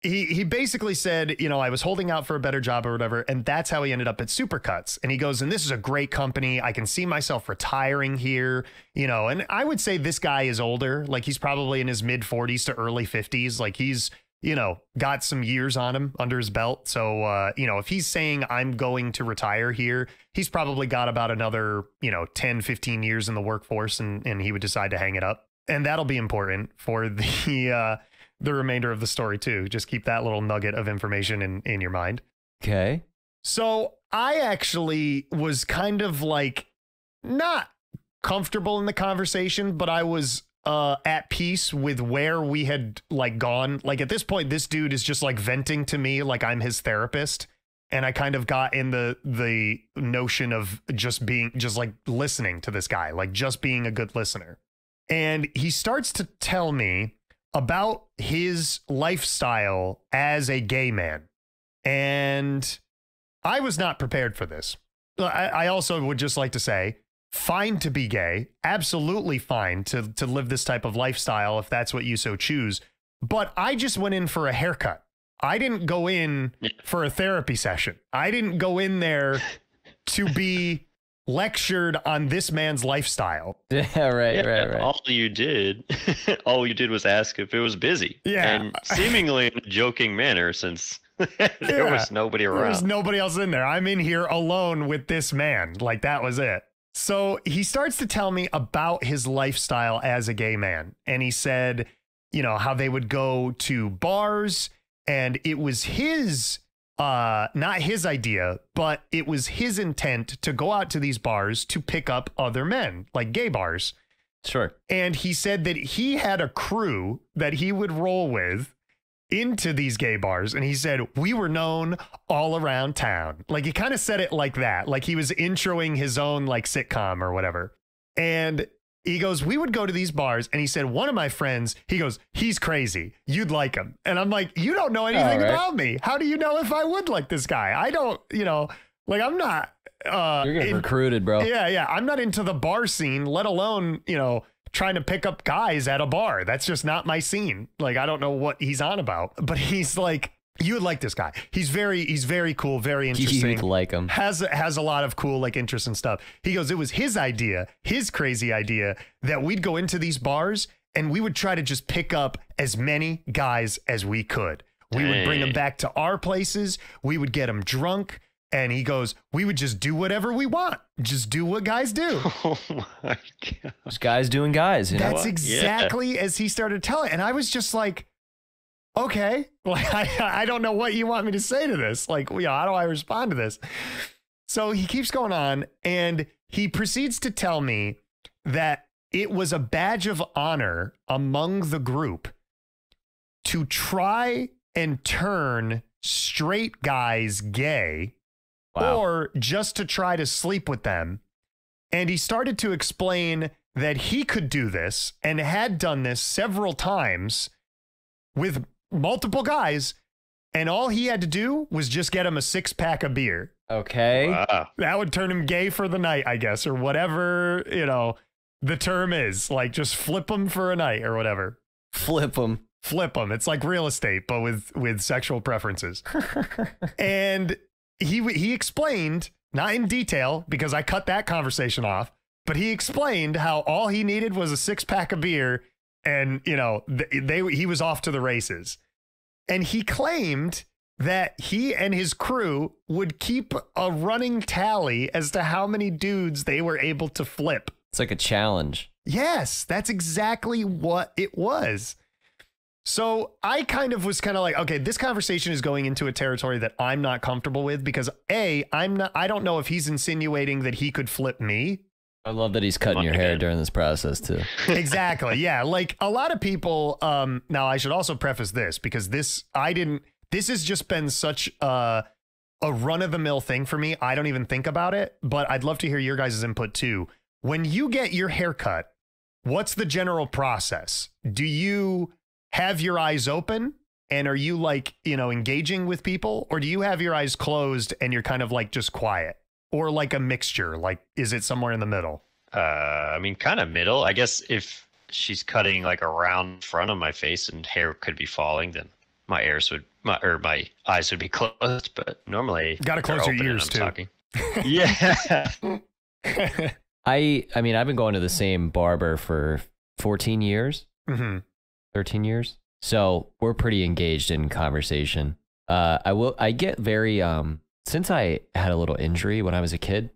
A: he basically said, I was holding out for a better job or whatever. And that's how he ended up at Supercuts. And he goes, and this is a great company. I can see myself retiring here, and I would say this guy is older. Like, he's probably in his mid 40s to early 50s. Like, he's, got some years on him under his belt. So, if he's saying I'm going to retire here, he's probably got about another, 10, 15 years in the workforce, and he would decide to hang it up. And that'll be important for the remainder of the story too. Just keep that little nugget of information in your mind.
B: Okay.
A: So I actually was kind of like not comfortable in the conversation, but I was at peace with where we had like gone. Like, at this point, this dude is just like venting to me like I'm his therapist. And I kind of got in the notion of just like listening to this guy, like just being a good listener. And he starts to tell me about his lifestyle as a gay man. And I was not prepared for this. I also would just like to say, fine to be gay, absolutely fine to live this type of lifestyle if that's what you so choose. But I just went in for a haircut. I didn't go in for a therapy session. I didn't go in there to be lectured on this man's lifestyle.
B: Right.
C: All you did was ask if it was busy.
A: Yeah.
C: And seemingly in a joking manner, since there was nobody around.
A: There was nobody else in there. I'm in here alone with this man. Like, that was it. So he starts to tell me about his lifestyle as a gay man. And he said, how they would go to bars, and it was his not his idea, but it was his intent to go out to these bars to pick up other men, like gay bars.
B: Sure.
A: And he said that he had a crew that he would roll with into these gay bars. And he said, we were known all around town. Like, he kind of said it like that, like he was introing his own like sitcom or whatever. And he goes, we would go to these bars. And he said, one of my friends, he goes, he's crazy. You'd like him. And I'm like, you don't know anything about me. How do you know if I would like this guy? I don't, like, I'm not.
B: You're getting recruited, bro.
A: Yeah. I'm not into the bar scene, let alone, trying to pick up guys at a bar. That's just not my scene. Like, I don't know what he's on about. But he's like, you would like this guy. He's very cool, very interesting.
B: You'd like him.
A: Has a lot of cool like interests and stuff. He goes, it was his idea, his crazy idea, that we'd go into these bars and we would try to just pick up as many guys as we could. We would bring them back to our places. We would get them drunk. And he goes, we would just do whatever we want. Just do what guys do.
C: Oh my God.
B: Just guys doing guys.
A: That's exactly as he started telling. And I was just like, okay, like, I don't know what you want me to say to this. Like, how do I respond to this? So he keeps going on, and he proceeds to tell me that it was a badge of honor among the group to try and turn straight guys gay or just to try to sleep with them. And he started to explain that he could do this and had done this several times with multiple guys. And all he had to do was just get him a 6-pack of beer.
B: Okay.
C: Wow.
A: That would turn him gay for the night, I guess, or whatever, you know, the term is. Like, just flip him for a night or whatever.
B: Flip him.
A: Flip him. It's like real estate, but with sexual preferences. And he explained, not in detail, because I cut that conversation off, but he explained how all he needed was a 6-pack of beer and, you know, he was off to the races. And he claimed that he and his crew would keep a running tally as to how many dudes they were able to flip.
B: It's like a challenge.
A: Yes, that's exactly what it was. So I kind of was like, okay, this conversation is going into a territory that I'm not comfortable with because I don't know if he's insinuating that he could flip me.
B: I love that he's cutting your hair during this process too.
A: Exactly. Yeah. Like a lot of people, now I should also preface this because this has just been such a run of the mill thing for me. I don't even think about it, but I'd love to hear your guys' input too. When you get your hair cut, what's the general process? Do you have your eyes open and are you like, you know, engaging with people, or do you have your eyes closed and you're kind of like just quiet, or like a mixture? Like, is it somewhere in the middle?
C: I mean, kind of middle. I guess if she's cutting like around front of my face and hair could be falling, then my eyes would be closed. But normally,
A: gotta close your ears too.
C: Yeah.
B: I mean, I've been going to the same barber for 14 years. 13 years. So we're pretty engaged in conversation. I get very, since I had a little injury when I was a kid,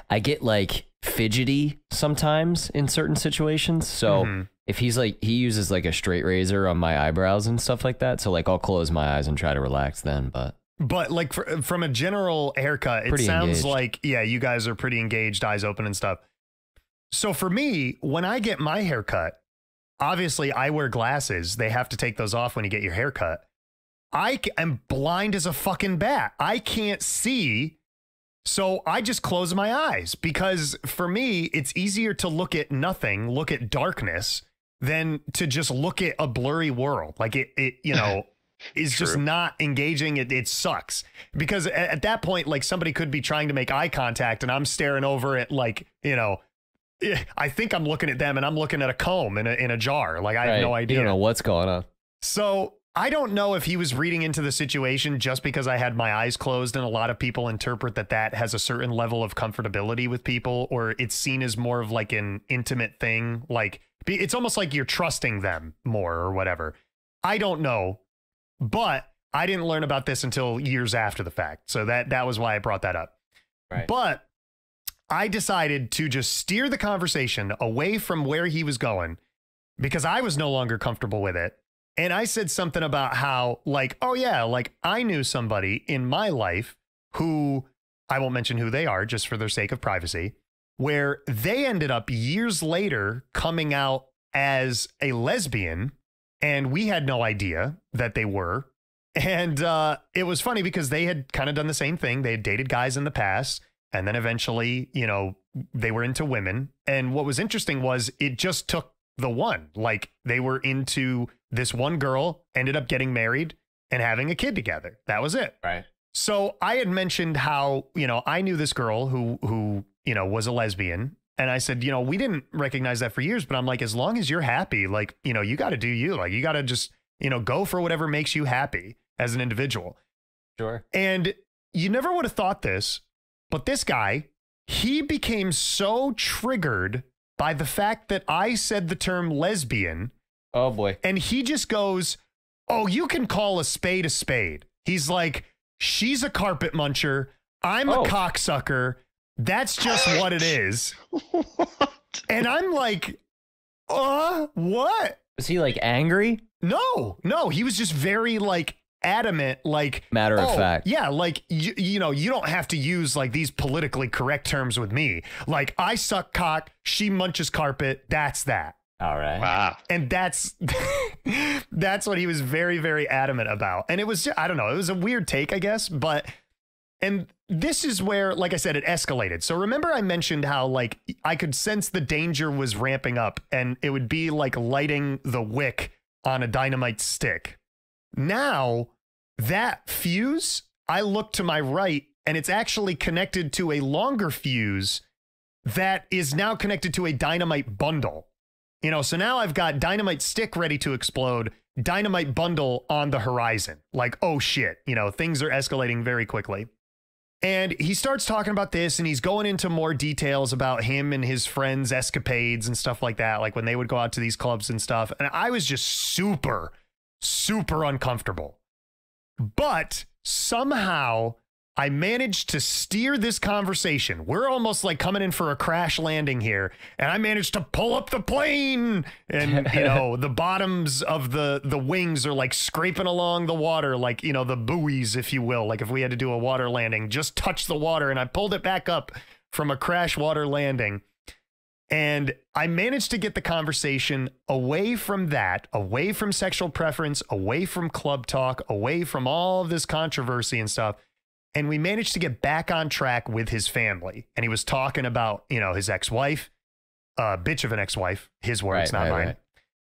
B: I get like fidgety sometimes in certain situations. So if he uses like a straight razor on my eyebrows and stuff like that. So like I'll close my eyes and try to relax then, but like from a general haircut, it sounds engaged. Like, yeah, you guys are pretty engaged, eyes open and stuff. So for me, when I get my haircut, obviously, I wear glasses. They have to take those off when you get your hair cut. I am blind as a fucking bat. I can't see. So I just close my eyes because for me, it's easier to look at nothing, look at darkness, than to just look at a blurry world. Like it you know, is just not engaging. It sucks because at that point, like somebody could be trying to make eye contact and I'm staring over at like, you know, I think I'm looking at them and I'm looking at a comb in a jar. Like I have no idea. You don't know what's going on.
A: So I don't know if he was reading into the situation just because I had my eyes closed, and a lot of people interpret that has a certain level of comfortability with people, or it's seen as more of like an intimate thing. Like it's almost like you're trusting them more or whatever. I don't know, but I didn't learn about this until years after the fact. So that was why I brought that up.
B: Right.
A: But I decided to just steer the conversation away from where he was going because I was no longer comfortable with it. And I said something about how, like, oh yeah, like I knew somebody in my life who, I won't mention who they are just for their sake of privacy, where they ended up years later coming out as a lesbian, and we had no idea that they were. And it was funny because they had kind of done the same thing. They had dated guys in the past. And then eventually, you know, they were into women. And what was interesting was it just took the one. Like they were into this one girl, ended up getting married and having a kid together. That was it.
B: Right.
A: So I had mentioned how, you know, I knew this girl who, you know, was a lesbian. And I said, you know, we didn't recognize that for years, but I'm like, as long as you're happy, like, you know, you got to do you. Like, you got to just, you know, go for whatever makes you happy as an individual.
B: Sure.
A: And you never would have thought this. But this guy, he became so triggered by the fact that I said the term lesbian.
B: Oh, boy.
A: And he just goes, oh, you can call a spade a spade. He's like, she's a carpet muncher. I'm a cocksucker. That's just what it is. What? And I'm like, what?
B: Was he like angry?
A: No, he was just very like adamant, like
B: matter of fact.
A: Yeah, like you know, you don't have to use like these politically correct terms with me. Like I suck cock, she munches carpet, that's that.
B: All right.
C: Wow.
A: And that's what he was very, very adamant about. And it was, I don't know, it was a weird take, I guess. And this is where, like I said, it escalated. So remember I mentioned how like I could sense the danger was ramping up and it would be like lighting the wick on a dynamite stick. Now that fuse, I look to my right and it's actually connected to a longer fuse that is now connected to a dynamite bundle. You know, so now I've got dynamite stick ready to explode, dynamite bundle on the horizon. Like, oh shit, you know, things are escalating very quickly. And he starts talking about this and he's going into more details about him and his friends' escapades and stuff like that, like when they would go out to these clubs and stuff. And I was just super, super uncomfortable. But somehow I managed to steer this conversation. We're almost like coming in for a crash landing here. And I managed to pull up the plane. And, you know, the bottoms of the wings are like scraping along the water, like, you know, the buoys, if you will. Like if we had to do a water landing, just touch the water. And I pulled it back up from a crash water landing. And I managed to get the conversation away from that, away from sexual preference, away from club talk, away from all of this controversy and stuff. And we managed to get back on track with his family. And he was talking about, you know, his ex-wife, bitch of an ex-wife, his words, not mine,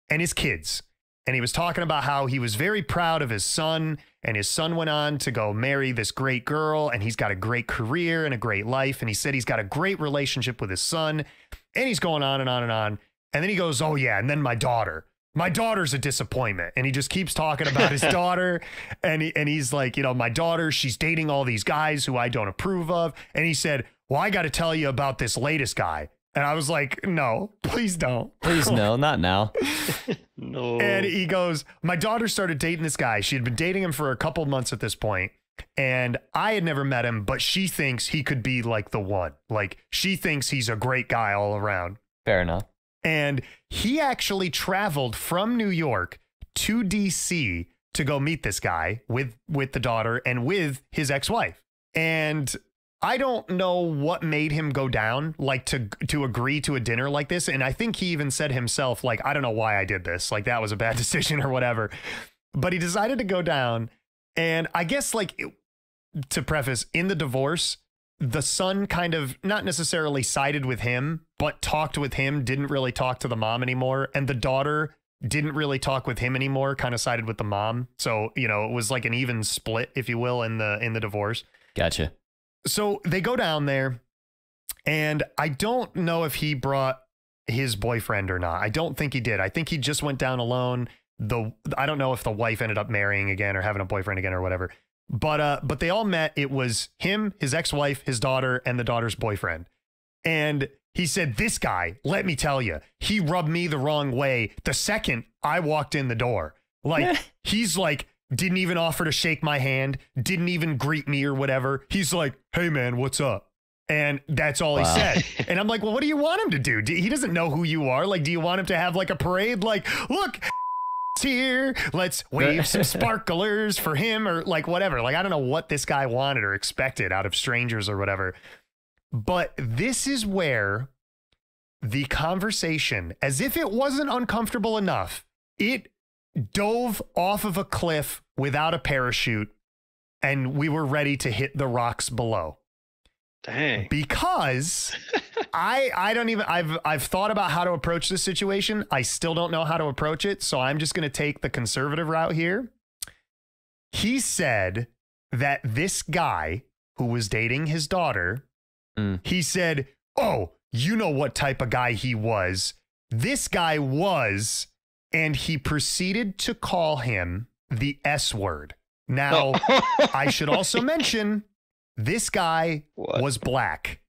A: and his kids. And he was talking about how he was very proud of his son, and his son went on to go marry this great girl, and he's got a great career and a great life. And he said he's got a great relationship with his son, and he's going on and on and on. And then he goes, oh yeah, and then my daughter's a disappointment. And he just keeps talking about his daughter. And he's like, you know, my daughter, she's dating all these guys who I don't approve of. And he said, well, I got to tell you about this latest guy. And I was like, no, please don't.
B: Please no, not now.
C: No.
A: And he goes, my daughter started dating this guy. She had been dating him for a couple months at this point. And I had never met him, but she thinks he could be like the one. Like she thinks he's a great guy all around.
B: Fair enough.
A: And he actually traveled from New York to DC to go meet this guy with the daughter and with his ex-wife. And I don't know what made him go down, like to agree to a dinner like this. And I think he even said himself, like, I don't know why I did this. Like that was a bad decision or whatever. But he decided to go down. And I guess like to preface, in the divorce, the son kind of not necessarily sided with him, but talked with him, didn't really talk to the mom anymore. And the daughter didn't really talk with him anymore, kind of sided with the mom. So, you know, it was like an even split, if you will, in the divorce.
B: Gotcha.
A: So they go down there and I don't know if he brought his boyfriend or not. I don't think he did. I think he just went down alone. I don't know if the wife ended up marrying again or having a boyfriend again or whatever. But they all met. It was him, his ex-wife, his daughter, and the daughter's boyfriend. And he said, this guy, let me tell you, he rubbed me the wrong way the second I walked in the door. Like, he's like, didn't even offer to shake my hand, didn't even greet me or whatever. He's like, hey, man, what's up? And that's all he said. And I'm like, well, what do you want him to do? He doesn't know who you are. Like, do you want him to have like a parade? Like, look, here, let's wave some sparklers for him or like whatever. Like, I don't know what this guy wanted or expected out of strangers or whatever. But this is where the conversation, as if it wasn't uncomfortable enough, it dove off of a cliff without a parachute and we were ready to hit the rocks below.
C: Dang.
A: Because I've thought about how to approach this situation. I still don't know how to approach it. So I'm just going to take the conservative route here. He said that this guy who was dating his daughter, he said, oh, you know what type of guy he was. This guy was, and he proceeded to call him the S word. Now, I should also mention this guy was black.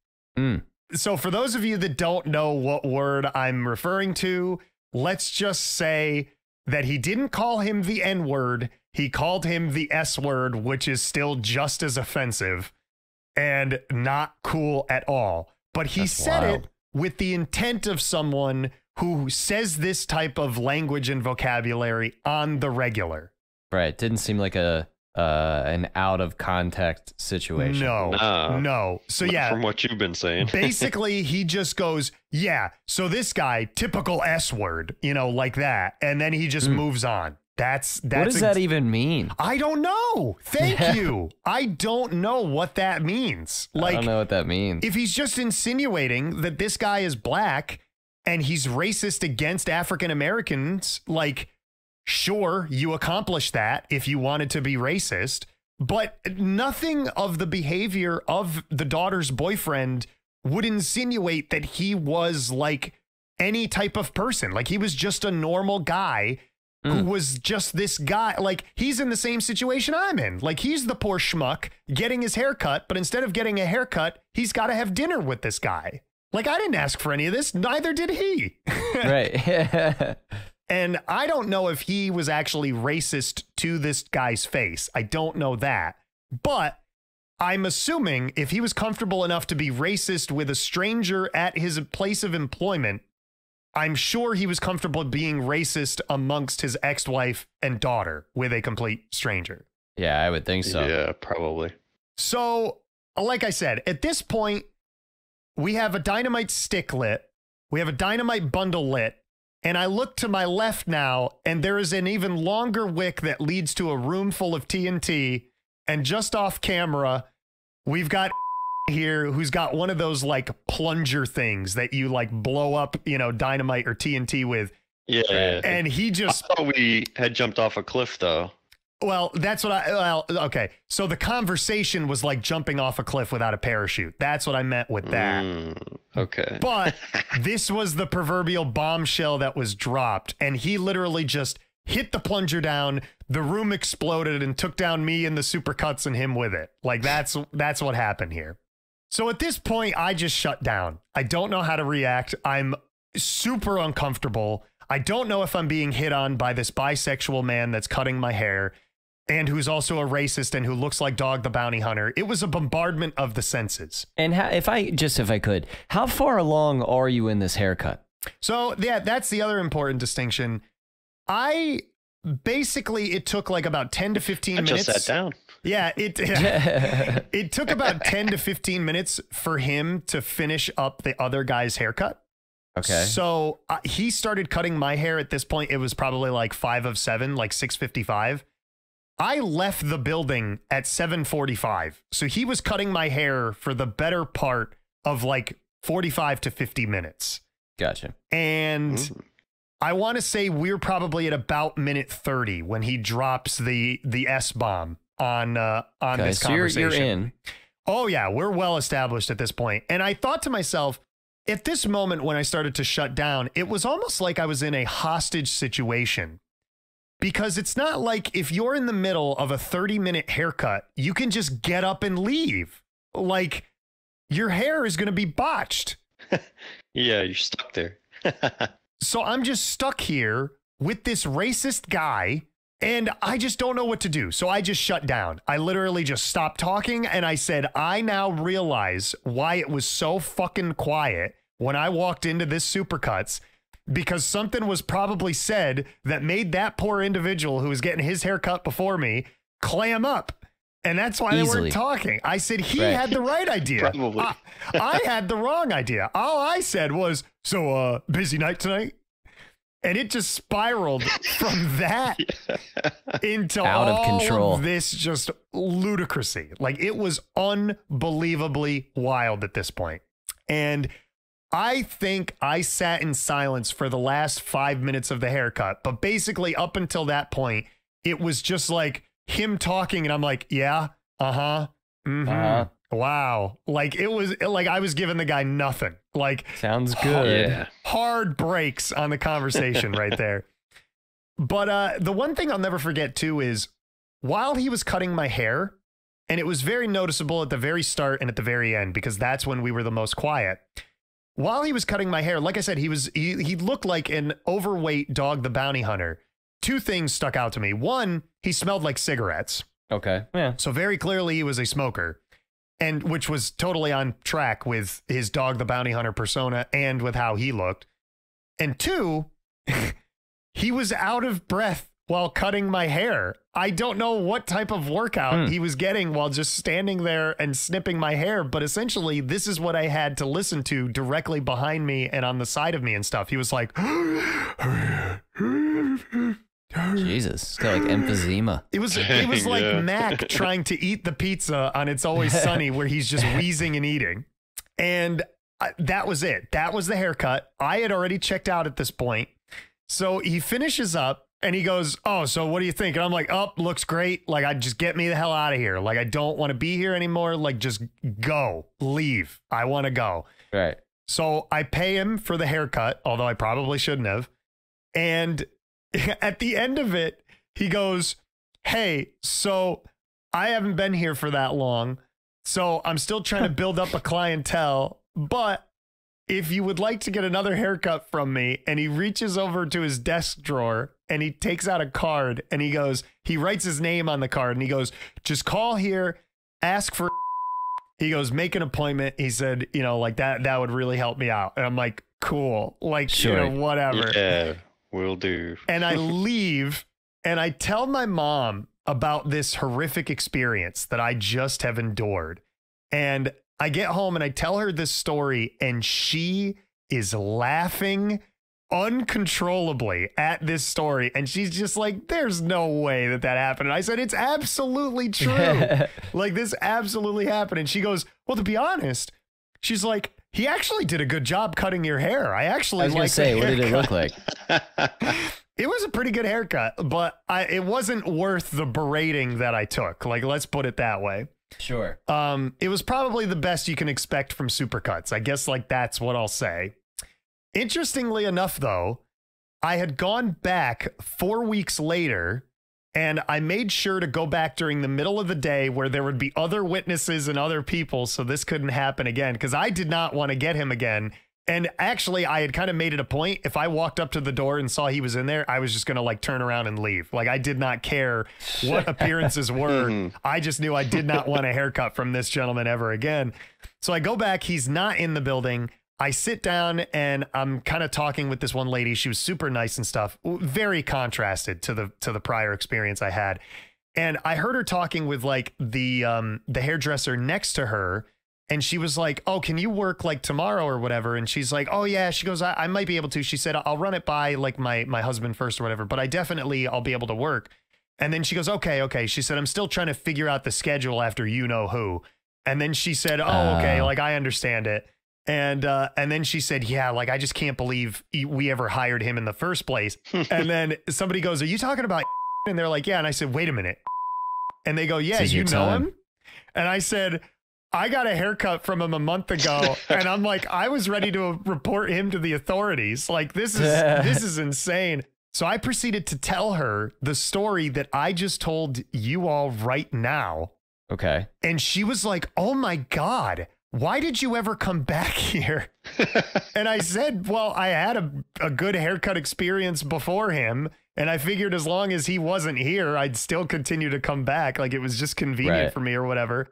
A: So for those of you that don't know what word I'm referring to, let's just say that he didn't call him the N word. He called him the S word, which is still just as offensive and not cool at all. But he said it with the intent of someone who says this type of language and vocabulary on the regular.
B: Right. Didn't seem like a an out of context situation.
A: No. So yeah,
C: from what you've been saying,
A: basically he just goes, yeah. So this guy, typical S word, like that, and then he just moves on. That's
B: what does that even mean?
A: I don't know. Thank you. I don't know what that means.
B: I don't know what that means.
A: If he's just insinuating that this guy is black and he's racist against African Americans, like, sure, you accomplished that if you wanted to be racist, but nothing of the behavior of the daughter's boyfriend would insinuate that he was like any type of person. Like, he was just a normal guy who was just this guy. Like, he's in the same situation I'm in. Like, he's the poor schmuck getting his hair cut, but instead of getting a haircut, he's got to have dinner with this guy. Like, I didn't ask for any of this. Neither did he.
B: Right.
A: And I don't know if he was actually racist to this guy's face. I don't know that. But I'm assuming if he was comfortable enough to be racist with a stranger at his place of employment, I'm sure he was comfortable being racist amongst his ex-wife and daughter with a complete stranger.
B: Yeah, I would think so.
C: Yeah, probably.
A: So, like I said, at this point, we have a dynamite stick lit. We have a dynamite bundle lit. And I look to my left now, and there is an even longer wick that leads to a room full of TNT. And just off camera, we've got here who's got one of those like plunger things that you like blow up, dynamite or TNT with.
C: Yeah.
A: And he just...
C: I thought we had jumped off a cliff, though.
A: Well, that's what okay. So the conversation was like jumping off a cliff without a parachute. That's what I meant with that.
C: Okay.
A: But this was the proverbial bombshell that was dropped. And he literally just hit the plunger down. The room exploded and took down me and the supercuts and him with it. Like, that's what happened here. So at this point, I just shut down. I don't know how to react. I'm super uncomfortable. I don't know if I'm being hit on by this bisexual man that's cutting my hair and who's also a racist and who looks like Dog the Bounty Hunter. It was a bombardment of the senses.
B: And if I could, how far along are you in this haircut?
A: So yeah, that's the other important distinction. It took like about 10 to 15 minutes.
C: I just sat down.
A: Yeah, it took about 10 to 15 minutes for him to finish up the other guy's haircut.
B: Okay.
A: So he started cutting my hair at this point. It was probably like 5 of 7, like 6:55. I left the building at 7:45. So he was cutting my hair for the better part of like 45 to 50 minutes.
B: Gotcha.
A: And I want to say we're probably at about minute 30 when he drops the S-bomb on this conversation.
B: You're in.
A: Oh yeah, we're well established at this point. And I thought to myself, at this moment when I started to shut down, it was almost like I was in a hostage situation. Because it's not like if you're in the middle of a 30-minute haircut, you can just get up and leave. Like, your hair is going to be botched.
C: Yeah, you're stuck there.
A: So I'm just stuck here with this racist guy, and I just don't know what to do. So I just shut down. I literally just stopped talking, and I said, I now realize why it was so fucking quiet when I walked into this Supercuts, because something was probably said that made that poor individual who was getting his hair cut before me clam up. And that's why they weren't talking. I said he had the right idea.
C: Probably.
A: I had the wrong idea. All I said was, so busy night tonight? And it just spiraled from that into
B: out of control.
A: Of this just ludicrousy. Like, it was unbelievably wild at this point. And I think I sat in silence for the last 5 minutes of the haircut. But basically, up until that point, it was just like him talking. And I'm like, yeah, wow. Like, it was like I was giving the guy nothing. Like,
B: sounds good.
A: Hard breaks on the conversation right there. But the one thing I'll never forget, too, is while he was cutting my hair, and it was very noticeable at the very start and at the very end, because that's when we were the most quiet. While he was cutting my hair, like I said, he looked like an overweight Dog the Bounty Hunter. 2 things stuck out to me. One, he smelled like cigarettes.
B: Okay. Yeah.
A: So very clearly he was a smoker, and which was totally on track with his Dog the Bounty Hunter persona and with how he looked. And 2, he was out of breath while cutting my hair. I don't know what type of workout he was getting while just standing there and snipping my hair, but essentially this is what I had to listen to directly behind me and on the side of me and stuff. He was like,
B: Jesus, it's got like emphysema.
A: It was like Mac trying to eat the pizza on It's Always Sunny, where he's just wheezing and eating. And that was it. That was the haircut. I had already checked out at this point. So he finishes up. And he goes, oh, so what do you think? And I'm like, oh, looks great. Like, just get me the hell out of here. Like, I don't want to be here anymore. Like, just go, leave. I want to go.
B: Right.
A: So I pay him for the haircut, although I probably shouldn't have. And at the end of it, he goes, hey, so I haven't been here for that long. So I'm still trying to build up a clientele. But if you would like to get another haircut from me, and he reaches over to his desk drawer and he takes out a card and he writes his name on the card and he goes, just call here, ask for, he goes, make an appointment. He said, like that would really help me out. And I'm like, cool. Like,
B: sure.
A: Whatever.
C: Yeah, will do.
A: And I leave and I tell my mom about this horrific experience that I just have endured. And I get home and I tell her this story and she is laughing uncontrollably at this story. And she's just like, there's no way that happened. And I said, it's absolutely true. Like, this absolutely happened. And she goes, well, to be honest, she's like, he actually did a good job cutting your hair. I was
B: gonna say, what did it look like?
A: It was a pretty good haircut, but it wasn't worth the berating that I took. Like, let's put it that way.
B: Sure.
A: It was probably the best you can expect from supercuts. I guess, like, that's what I'll say. Interestingly enough, though, I had gone back 4 weeks later and I made sure to go back during the middle of the day where there would be other witnesses and other people. So this couldn't happen again, because I did not want to get him again. And actually, I had kind of made it a point. If I walked up to the door and saw he was in there, I was just going to like turn around and leave. Like, I did not care what appearances were. I just knew I did not want a haircut from this gentleman ever again. So I go back. He's not in the building. I sit down and I'm kind of talking with this one lady. She was super nice and stuff. Very contrasted to the prior experience I had. And I heard her talking with like the hairdresser next to her. And she was like, oh, can you work like tomorrow or whatever? And she's like, oh, yeah. She goes, I might be able to. She said, I'll run it by like my husband first or whatever, but I'll be able to work. And then she goes, okay. She said, I'm still trying to figure out the schedule after you know who. And then she said, oh, okay. Like, I understand it. And then she said, yeah, like, I just can't believe we ever hired him in the first place. And then somebody goes, are you talking about? And they're like, yeah. And I said, wait a minute. And they go, yeah, you know him? And I said, I got a haircut from him a month ago. And I'm like, I was ready to report him to the authorities. Like, this is insane. So I proceeded to tell her the story that I just told you all right now.
B: Okay.
A: And she was like, oh my God, why did you ever come back here? And I said, well, I had a good haircut experience before him. And I figured as long as he wasn't here, I'd still continue to come back. Like, it was just convenient for me or whatever.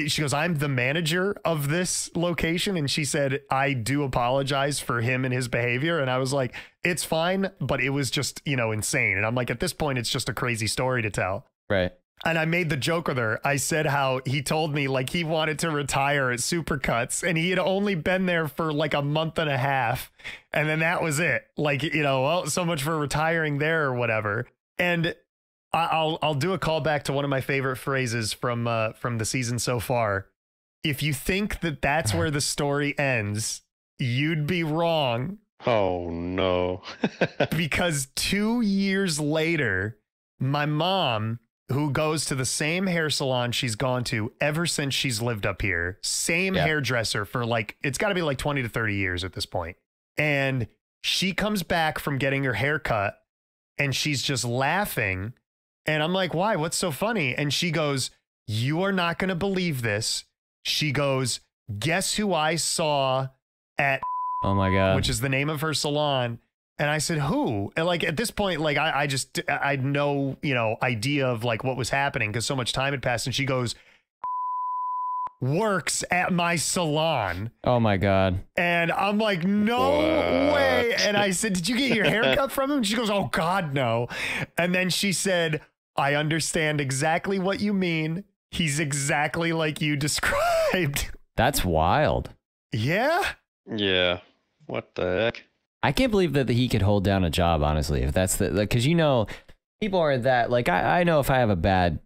A: She goes, I'm the manager of this location. And she said, I do apologize for him and his behavior. And I was like, it's fine. But it was just, insane. And I'm like, at this point, it's just a crazy story to tell.
B: Right.
A: And I made the joke with her. I said how he told me like he wanted to retire at Supercuts and he had only been there for like a month and a half. And then that was it. Like, well, so much for retiring there or whatever. And I'll do a callback to one of my favorite phrases from the season so far. If you think that that's where the story ends, you'd be wrong.
C: Oh, no.
A: Because 2 years later, my mom, who goes to the same hair salon she's gone to ever since she's lived up here. Same hairdresser for like, it's got to be like 20 to 30 years at this point. And she comes back from getting her hair cut and she's just laughing. And I'm like, why? What's so funny? And she goes, you are not going to believe this. She goes, guess who I saw at,
B: oh my God,
A: which is the name of her salon. And I said, who? And like, at this point, like, I had no, idea of like what was happening because so much time had passed. And she goes, works at my salon.
B: Oh my God.
A: And I'm like, no way. And I said, did you get your haircut from him? She goes, oh God, no. And then she said, I understand exactly what you mean. He's exactly like you described.
B: That's wild.
A: Yeah.
C: Yeah. What the heck?
B: I can't believe that he could hold down a job, honestly. If that's the, like, because you know, people aren't that, like, I know if I have a bad,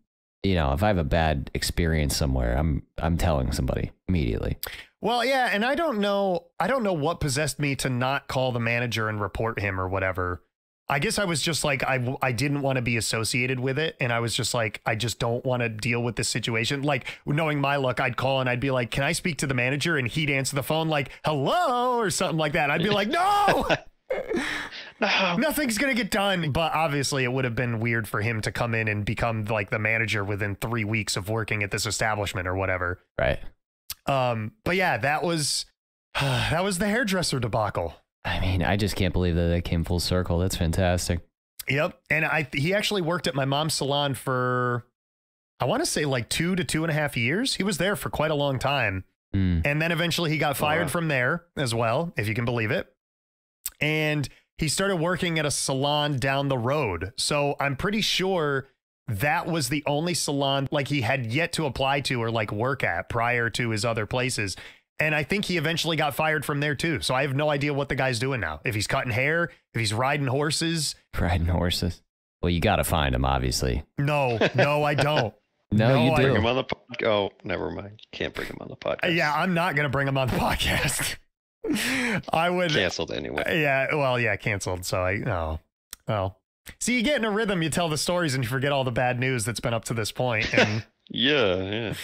B: you know, if I have a bad experience somewhere, I'm telling somebody immediately.
A: Well, yeah, and I don't know what possessed me to not call the manager and report him or whatever. I guess I was just like, I didn't want to be associated with it. And I was just like, I just don't want to deal with this situation. Like, knowing my luck, I'd call and I'd be like, can I speak to the manager? And he'd answer the phone like, hello, or something like that. I'd be like, no, no, nothing's going to get done. But obviously it would have been weird for him to come in and become like the manager within 3 weeks of working at this establishment or whatever.
B: Right.
A: But yeah, that was the hairdresser debacle.
B: I mean, I just can't believe that it came full circle. That's fantastic.
A: Yep. And he actually worked at my mom's salon for, I want to say like 2 to 2.5 years. He was there for quite a long time. And then eventually he got fired from there as well, if you can believe it. And he started working at a salon down the road. So I'm pretty sure that was the only salon like he had yet to apply to or like work at prior to his other places. And I think he eventually got fired from there too. So I have no idea what the guy's doing now. If he's cutting hair, if he's riding horses.
B: Riding horses. Well, you got to find him, obviously.
A: No, I don't.
B: No, you do.
C: Bring him on the podcast. Oh, never mind. You can't bring him on the podcast.
A: Yeah, I'm not going to bring him on the podcast. I would.
C: Canceled anyway.
A: Yeah, well, yeah, canceled. So well. See, you get in a rhythm, you tell the stories and you forget all the bad news that's been up to this point. And
C: yeah.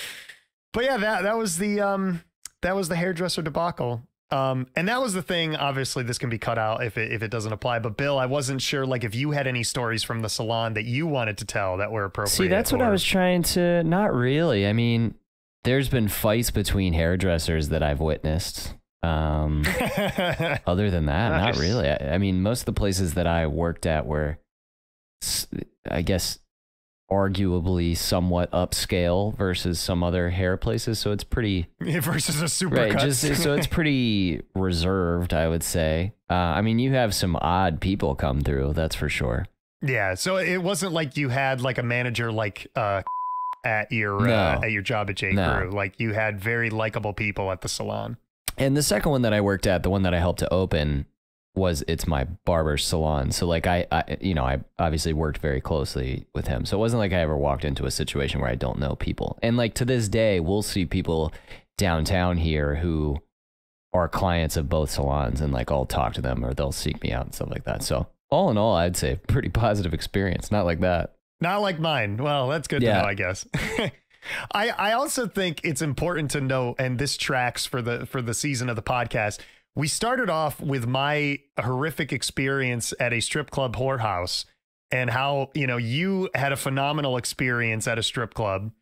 A: But yeah, that was the hairdresser debacle. And that was the thing. Obviously, this can be cut out if it doesn't apply. But Bill, I wasn't sure like if you had any stories from the salon that you wanted to tell that were appropriate.
B: See, that's what I was trying to. Not really. I mean, there's been fights between hairdressers that I've witnessed. Other than that, not really. I mean, most of the places that I worked at were, I guess, arguably somewhat upscale versus some other hair places, so it's pretty
A: versus a super
B: right.
A: cut.
B: So it's pretty reserved, I would say. I mean, you have some odd people come through, that's for sure.
A: Yeah, so it wasn't like you had like a manager like at your job at J. Crew. Like you had very likable people at the salon.
B: And the second one that I worked at, the one that I helped to open, it's my barber's salon. So like I obviously worked very closely with him. So it wasn't like I ever walked into a situation where I don't know people. And like to this day, we'll see people downtown here who are clients of both salons and like I'll talk to them or they'll seek me out and stuff like that. So all in all, I'd say pretty positive experience. Not like that.
A: Not like mine. Well, that's good to know, I guess. I also think it's important to know, and this tracks for the season of the podcast. We started off with my horrific experience at a strip club whorehouse and how, you had a phenomenal experience at a strip club.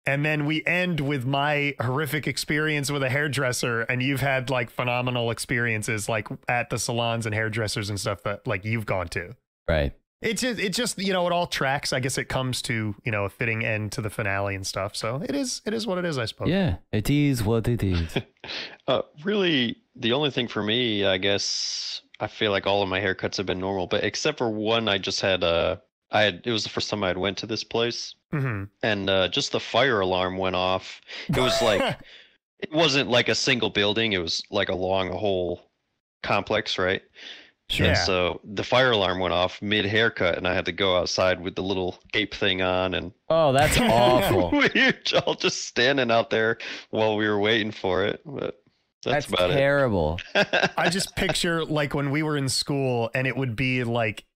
A: And then we end with my horrific experience with a hairdresser, and you've had like phenomenal experiences like at the salons and hairdressers and stuff that like you've gone to.
B: Right.
A: It just it all tracks. I guess it comes to, a fitting end to the finale and stuff. So it is what it is, I suppose.
B: Yeah, it is what it is.
C: Really, the only thing for me, I guess, I feel like all of my haircuts have been normal, but except for one, I just had it was the first time I had went to this place, and just the fire alarm went off. It was like, it wasn't like a single building. It was like along a whole complex, right?
A: Sure.
C: And so the fire alarm went off mid haircut, and I had to go outside with the little cape thing on. And
B: oh, that's awful.
C: We were all just standing out there while we were waiting for it. But that's about
B: terrible.
A: I just picture like when we were in school, and it would be like,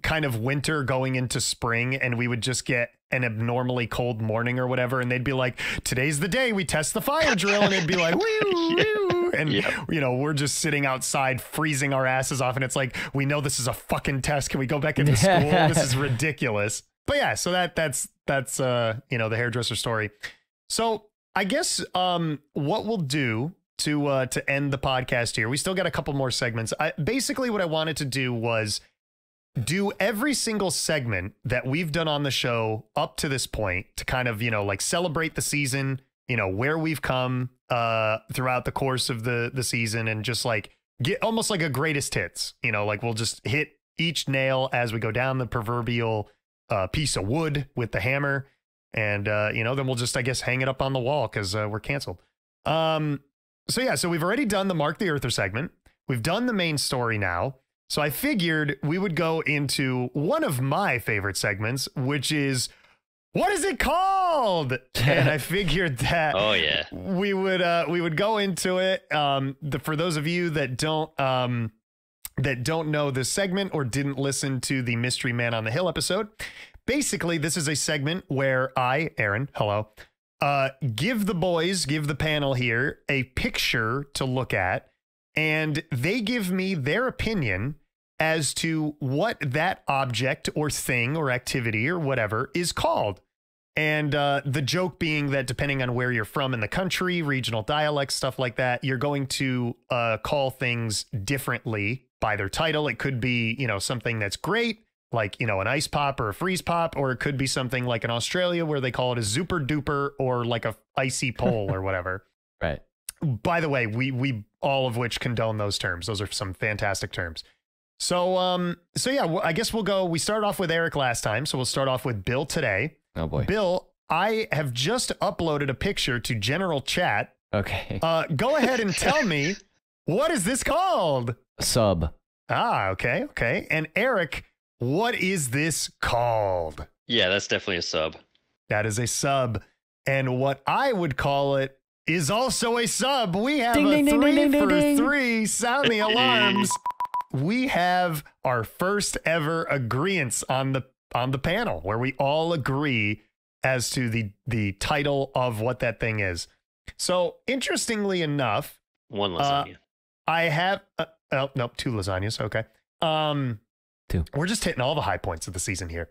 A: kind of winter going into spring, and we would just get an abnormally cold morning or whatever, and they'd be like, today's the day we test the fire drill, and it'd be like, woo, woo. And we're just sitting outside freezing our asses off, and it's like, we know this is a fucking test. Can we go back into school? This is ridiculous. But yeah, so that's the hairdresser story. So I guess what we'll do to end the podcast here, we still got a couple more segments. Basically what I wanted to do was do every single segment that we've done on the show up to this point to kind of, like celebrate the season, where we've come throughout the course of the season, and just like get almost like a greatest hits. Like we'll just hit each nail as we go down the proverbial piece of wood with the hammer, and then we'll just, I guess, hang it up on the wall because we're canceled. So we've already done the Mark the Earther segment. We've done the main story now. So I figured we would go into one of my favorite segments, which is, what is it called? And I figured that we would go into it. For those of you that don't know this segment or didn't listen to the Mystery Man on the Hill episode, basically this is a segment where I, Aaron, hello, give the panel here a picture to look at, and they give me their opinion as to what that object or thing or activity or whatever is called. And the joke being that depending on where you're from in the country, regional dialects, stuff like that, you're going to call things differently by their title. It could be, something that's great, like, an ice pop or a freeze pop, or it could be something like in Australia where they call it a super duper or like a icy pole or whatever.
B: Right.
A: By the way, we all of which condone those terms. Those are some fantastic terms. So I guess we started off with Eric last time. So we'll start off with Bill today.
B: Oh boy.
A: Bill, I have just uploaded a picture to general chat.
B: Okay.
A: Go ahead and tell me, what is this called?
B: Sub.
A: Okay. And Eric, what is this called?
C: Yeah, that's definitely a sub.
A: That is a sub. And what I would call it is also a sub. We have
B: ding,
A: a
B: ding,
A: 3
B: ding, ding,
A: for
B: ding,
A: 3. Sound the alarms. We have our first ever agreeance on the panel, where we all agree as to the title of what that thing is. So interestingly enough,
C: one lasagna.
A: I have nope, 2 lasagnas. Okay.
B: 2.
A: We're just hitting all the high points of the season here.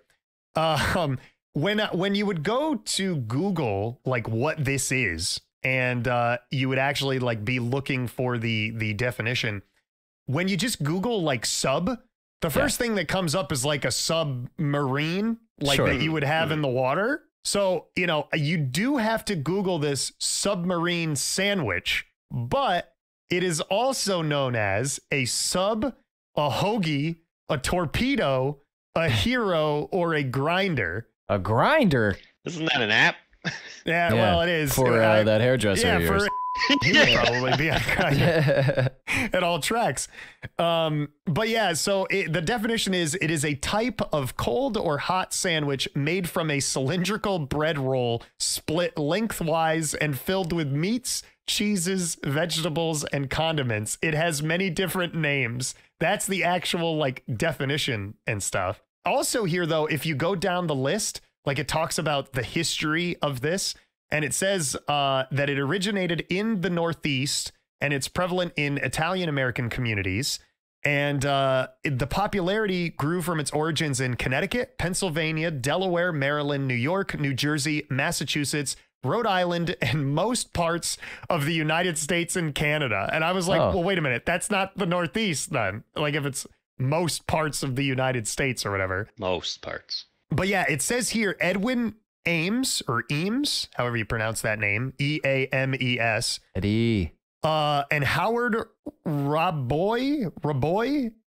A: When you would go to Google like what this is, and you would actually like be looking for the definition, when you just Google like sub, the first thing that comes up is like a submarine, like that you would have in the water. So, you do have to Google this submarine sandwich, but it is also known as a sub, a hoagie, a torpedo, a hero, or a grinder.
B: A grinder?
C: Isn't that an app?
A: Yeah, well, it is.
B: For that hairdresser of yours.
A: He would probably be on grinder. It all tracks. But yeah, so the definition is, it is a type of cold or hot sandwich made from a cylindrical bread roll split lengthwise and filled with meats, cheeses, vegetables, and condiments. It has many different names. That's the actual like definition and stuff. Also here though, if you go down the list, like it talks about the history of this, and it says that it originated in the Northeast and it's prevalent in Italian American communities. And the popularity grew from its origins in Connecticut, Pennsylvania, Delaware, Maryland, New York, New Jersey, Massachusetts, Rhode Island, and most parts of the United States and Canada. And I was like, well, wait a minute. That's not the Northeast then. Like if it's most parts of the United States or whatever.
C: Most parts.
A: But yeah, it says here, Edwin Ames or Eames, however you pronounce that name, Eames.
B: Eddie.
A: And Howard Raboy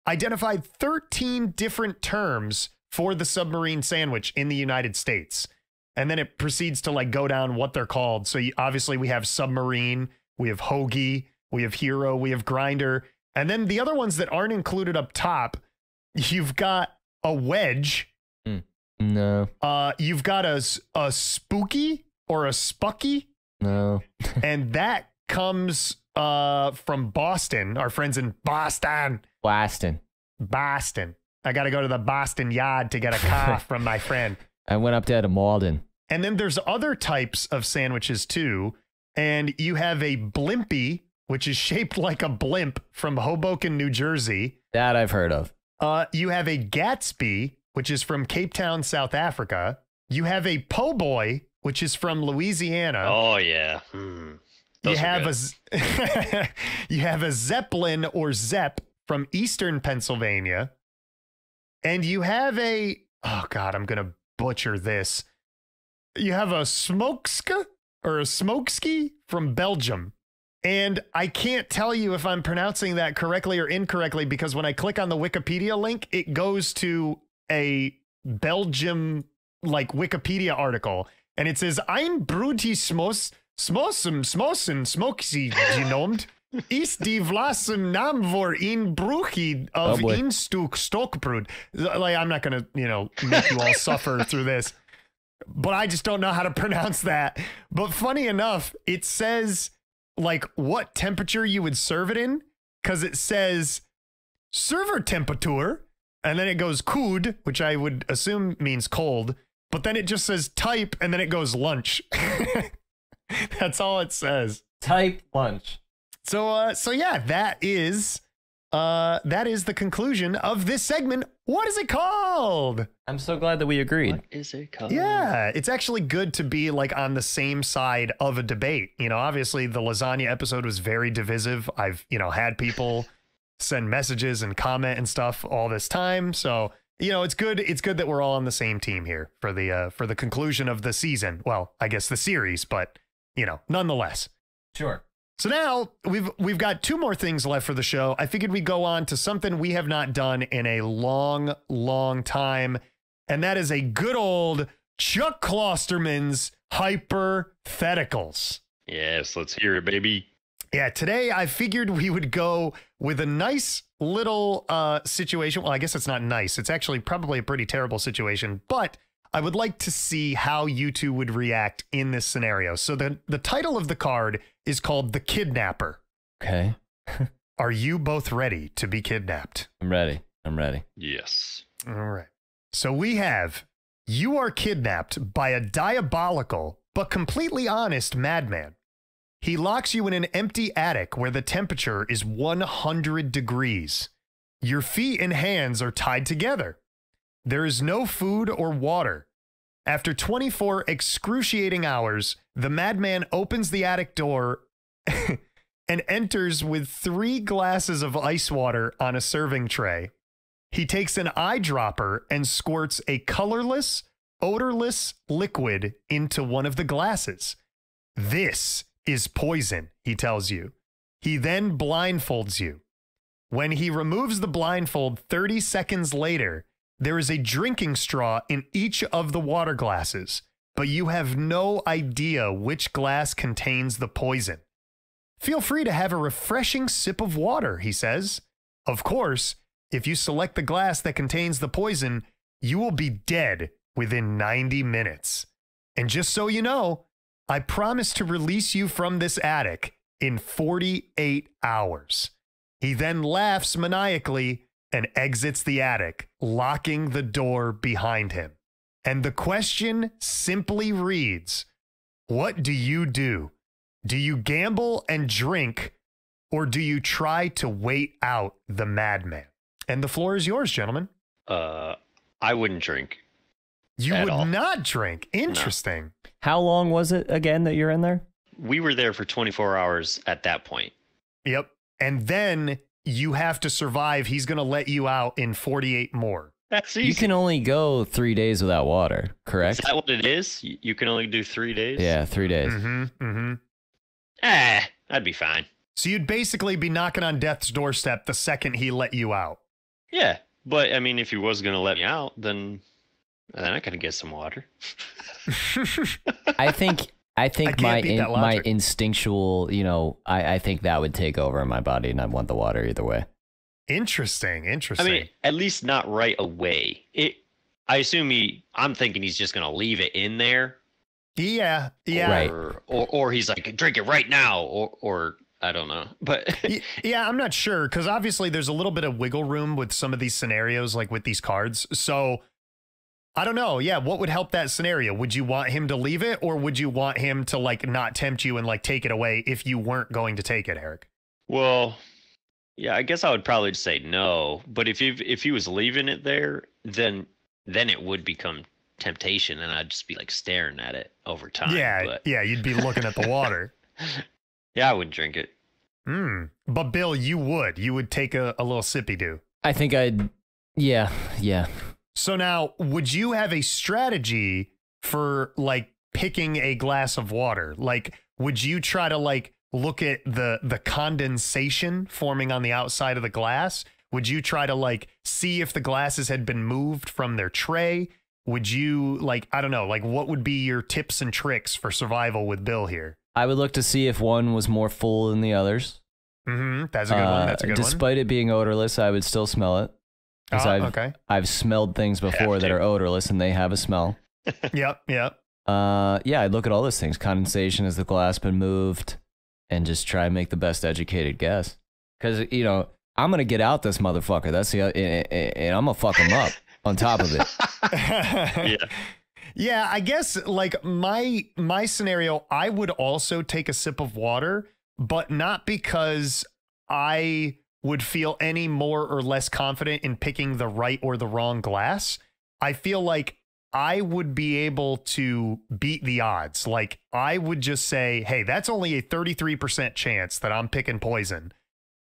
A: identified 13 different terms for the submarine sandwich in the United States. And then it proceeds to like go down what they're called. So obviously we have submarine, we have hoagie, we have hero, we have grinder. And then the other ones that aren't included up top, you've got a wedge.
B: No.
A: You've got a spooky or a spucky.
B: No.
A: And that comes from Boston, our friends in Boston.
B: Boston.
A: I got to go to the Boston Yard to get a car from my friend.
B: I went up there to Malden.
A: And then there's other types of sandwiches too. And you have a blimpie, which is shaped like a blimp from Hoboken, New Jersey.
B: That I've heard of.
A: You have a Gatsby, which is from Cape Town, South Africa. You have a po' boy, which is from Louisiana.
C: Oh yeah.
A: You have a Zeppelin or Zepp from Eastern Pennsylvania. And you have oh God, I'm going to butcher this. You have a Smokeska or a smokeski from Belgium. And I can't tell you if I'm pronouncing that correctly or incorrectly, because when I click on the Wikipedia link, it goes to a Belgium like Wikipedia article. And it says, Ein Bruti Smossen Smoksy genoemd. Is die Vlassem naam voor een broekie of een stuk stokbrood. Like, I'm not going to, make you all suffer through this. But I just don't know how to pronounce that. But funny enough, it says like what temperature you would serve it in, because it says server temperature, and then it goes koud, which I would assume means cold, but then it just says type, and then it goes lunch. That's all it says.
B: Type lunch.
A: So yeah, that is the conclusion of this segment. What is it called?
B: I'm so glad that we agreed.
C: What is it called?
A: Yeah, it's actually good to be like on the same side of a debate. Obviously the lasagna episode was very divisive. I've, had people send messages and comment and stuff all this time. So, it's good. It's good that we're all on the same team here for the conclusion of the season. Well, I guess the series, but, nonetheless.
B: Sure.
A: So now we've got two more things left for the show. I figured we'd go on to something we have not done in a long, long time. And that is a good old Chuck Klosterman's Hypertheticals.
C: Yes, let's hear it, baby.
A: Yeah, today I figured we would go with a nice little situation. Well, I guess it's not nice. It's actually probably a pretty terrible situation, but I would like to see how you two would react in this scenario. So the title of the card is called The Kidnapper.
B: Okay.
A: Are you both ready to be kidnapped?
B: I'm ready.
C: Yes.
A: All right. So we have, you are kidnapped by a diabolical but completely honest madman. He locks you in an empty attic where the temperature is 100 degrees. Your feet and hands are tied together. There is no food or water. After 24 excruciating hours, the madman opens the attic door and enters with 3 glasses of ice water on a serving tray. He takes an eyedropper and squirts a colorless, odorless liquid into one of the glasses. This is poison, he tells you. He then blindfolds you. When he removes the blindfold 30 seconds later, there is a drinking straw in each of the water glasses, but you have no idea which glass contains the poison. Feel free to have a refreshing sip of water, he says. Of course, if you select the glass that contains the poison, you will be dead within 90 minutes. And just so you know, I promise to release you from this attic in 48 hours. He then laughs maniacally and exits the attic, locking the door behind him. And the question simply reads, what do you do? Do you gamble and drink, or do you try to wait out the madman? And the floor is yours, gentlemen.
C: I wouldn't drink.
A: You would not drink? Interesting.
B: No. How long was it again that you're in there?
C: We were there for 24 hours at that point.
A: Yep. And then you have to survive. He's going to let you out in 48 more.
C: That's easy.
B: You can only go 3 days without water, correct?
C: Is that what it is? You can only do 3 days?
B: Yeah, 3 days.
C: That'd be fine.
A: So you'd basically be knocking on death's doorstep the second he let you out.
C: Yeah, but I mean, if he was going to let me out, then I could get some water.
B: I think my instinctual, I think that would take over in my body, and I'd want the water either way.
A: Interesting.
C: I mean, at least not right away. I assume I'm thinking he's just gonna leave it in there.
A: Yeah.
B: Right.
C: Or he's like, drink it right now, or I don't know. But
A: yeah, I'm not sure, because obviously there's a little bit of wiggle room with some of these scenarios, like with these cards. So I don't know. Yeah, what would help that scenario? Would you want him to leave it, or would you want him to like not tempt you and like take it away if you weren't going to take it, Eric?
C: Well, yeah, I guess I would probably say no. But if he was leaving it there, then it would become temptation, and I'd just be like staring at it over time.
A: Yeah, you'd be looking at the water.
C: Yeah, I wouldn't drink it.
A: But Bill, you would take a little sippy do.
B: I think yeah.
A: So now, would you have a strategy for like picking a glass of water? Like, would you try to like look at the condensation forming on the outside of the glass? Would you try to like see if the glasses had been moved from their tray? Would you like, I don't know, like what would be your tips and tricks for survival with Bill here?
B: I would look to see if one was more full than the others.
A: That's a good one. That's a good
B: Despite it being odorless, I would still smell it. Because I've smelled things before that are odorless and they have a smell.
A: Yep.
B: Yeah, I'd look at all those things. Condensation, has the glass been moved? And just try and make the best educated guess. Because, you know, I'm going to get out this motherfucker. That's the and I'm going to fuck him up on top of it.
A: Yeah, I guess like my scenario, I would also take a sip of water, but not because I would feel any more or less confident in picking the right or the wrong glass. I feel like I would be able to beat the odds. Like I would just say, hey, that's only a 33% chance that I'm picking poison.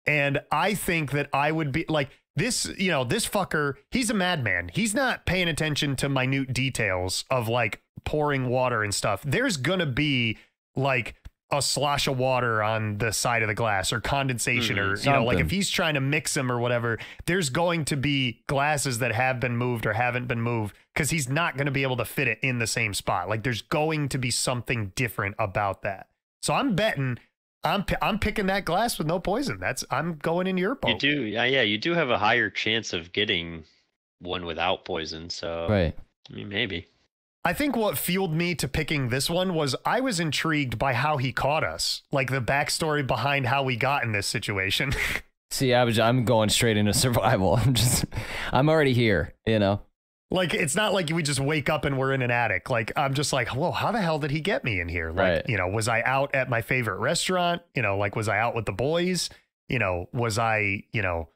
A: And I think that I would be like this, you know, this fucker, he's a madman. He's not paying attention to minute details of like pouring water and stuff. There's gonna be like a slosh of water on the side of the glass or condensation or, you know, like if he's trying to mix them or whatever, there's going to be glasses that have been moved or haven't been moved because he's not going to be able to fit it in the same spot. Like there's going to be something different about that. So I'm betting I'm picking that glass with no poison. I'm going in your boat.
C: You do. Yeah. You do have a higher chance of getting one without poison. So
B: right.
C: I mean, maybe.
A: I think what fueled me to picking this one was I was intrigued by how he caught us, like the backstory behind how we got in this situation.
B: See, I'm going straight into survival. I'm already here, you know?
A: Like, it's not like we just wake up and we're in an attic. Like, I'm just like, whoa, how the hell did he get me in here? Like,
B: right.
A: You know, was I out at my favorite restaurant? You know, like, was I out with the boys? You know, was I, you know,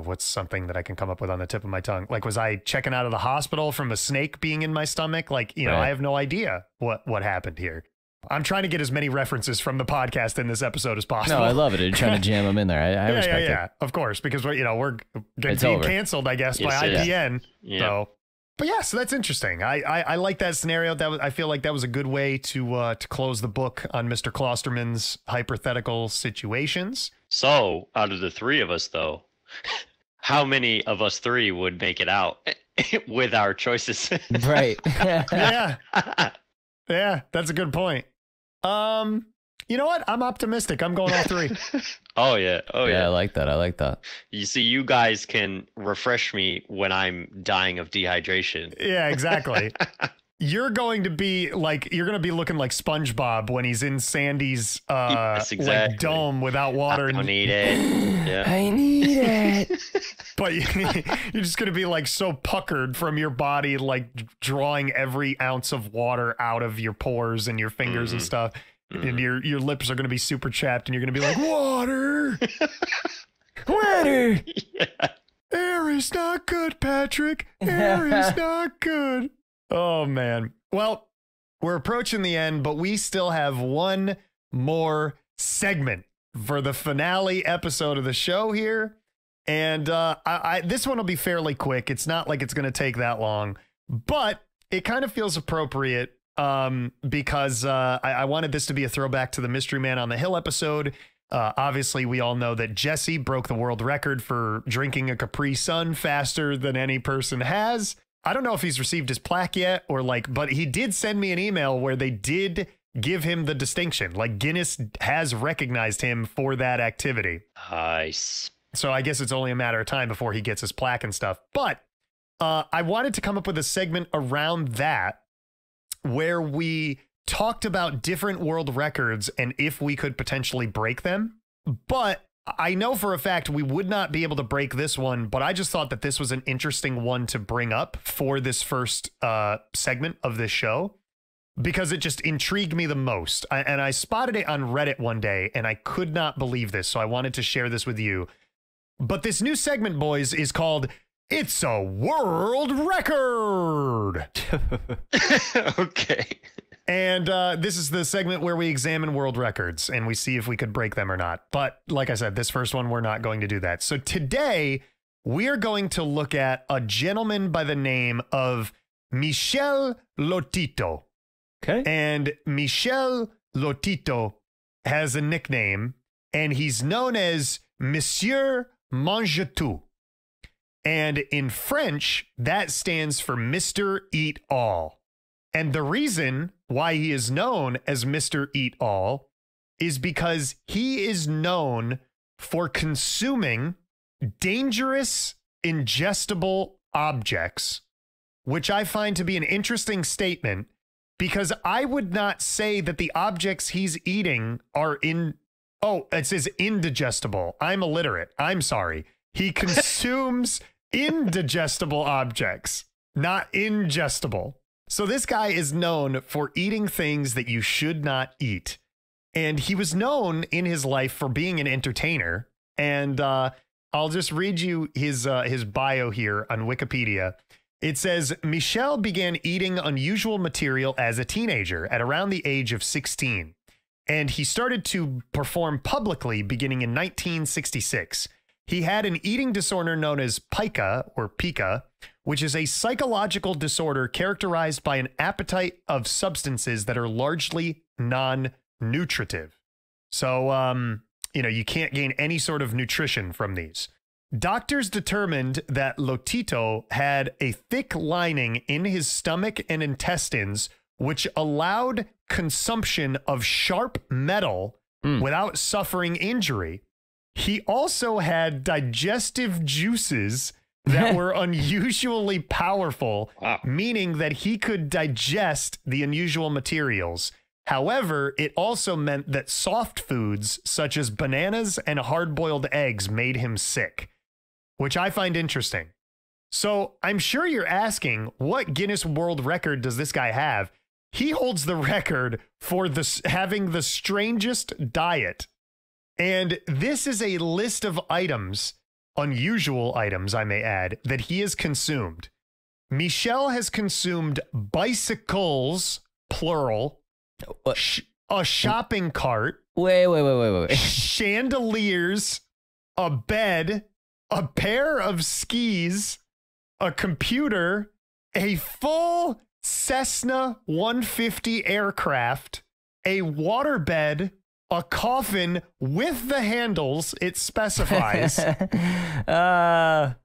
A: what's something that I can come up with on the tip of my tongue? Like, was I checking out of the hospital from a snake being in my stomach? Like, you know, I have no idea what happened here. I'm trying to get as many references from the podcast in this episode as possible.
B: No, I love it. You're trying to jam them in there. I respect it.
A: Of course, because we're being canceled, I guess, by IPN.
C: Yeah.
A: So, but yeah, so that's interesting. I like that scenario. I feel like that was a good way to close the book on Mr. Klosterman's hypothetical situations.
C: So, out of the three of us, though, how many of us three would make it out with our choices?
B: Right.
A: Yeah. Yeah, that's a good point. You know what? I'm optimistic. I'm going all three.
C: Oh yeah.
B: I like that.
C: You see, you guys can refresh me when I'm dying of dehydration.
A: Yeah, exactly. You're going to be looking like SpongeBob when he's in Sandy's
C: yes, exactly.
A: like dome without water.
C: I don't need it. Yeah.
B: I need it.
A: But you're just going to be like so puckered from your body, like drawing every ounce of water out of your pores and your fingers and stuff. And your lips are going to be super chapped and you're going to be like, water. Water.
C: Yeah.
A: Air is not good, Patrick. Air is not good. Oh, man. Well, we're approaching the end, but we still have one more segment for the finale episode of the show here. And this one will be fairly quick. It's not like it's going to take that long, but it kind of feels appropriate because I wanted this to be a throwback to the Mystery Man on the Hill episode. Obviously, we all know that Jesse broke the world record for drinking a Capri Sun faster than any person has. I don't know if he's received his plaque yet but he did send me an email where they did give him the distinction. Like Guinness has recognized him for that activity.
C: Nice.
A: So I guess it's only a matter of time before he gets his plaque and stuff. But I wanted to come up with a segment around that where we talked about different world records and if we could potentially break them. But I know for a fact we would not be able to break this one, but I just thought that this was an interesting one to bring up for this first segment of this show because it just intrigued me the most. And I spotted it on Reddit one day and I could not believe this. So I wanted to share this with you. But this new segment, boys, is called It's a World Record.
C: Okay.
A: And this is the segment where we examine world records and we see if we could break them or not. But like I said, this first one, we're not going to do that. So today we are going to look at a gentleman by the name of Michel Lotito.
B: Okay.
A: And Michel Lotito has a nickname, and he's known as Monsieur Mange-Tout. And in French, that stands for Mr. Eat All. And the reason why he is known as Mr. Eat All is because he is known for consuming dangerous, ingestible objects, which I find to be an interesting statement because I would not say that the objects he's eating are it says indigestible. I'm illiterate. I'm sorry. He consumes indigestible objects, not ingestible. So this guy is known for eating things that you should not eat. And he was known in his life for being an entertainer. And I'll just read you his bio here on Wikipedia. It says, Michel began eating unusual material as a teenager at around the age of 16. And he started to perform publicly beginning in 1966. He had an eating disorder known as pica, which is a psychological disorder characterized by an appetite of substances that are largely non-nutritive. So, you can't gain any sort of nutrition from these. Doctors determined that Lotito had a thick lining in his stomach and intestines, which allowed consumption of sharp metal without suffering injury. He also had digestive juices that were unusually powerful, meaning that he could digest the unusual materials. However, it also meant that soft foods such as bananas and hard-boiled eggs made him sick, which I find interesting. So I'm sure you're asking, what Guinness World Record does this guy have? He holds the record for having the strangest diet. And this is a list of items, unusual items, I may add, that he has consumed. Michel has consumed bicycles, plural, a shopping cart.
B: Wait.
A: Chandeliers, a bed, a pair of skis, a computer, a full Cessna 150 aircraft, a waterbed, a coffin with the handles it specifies, and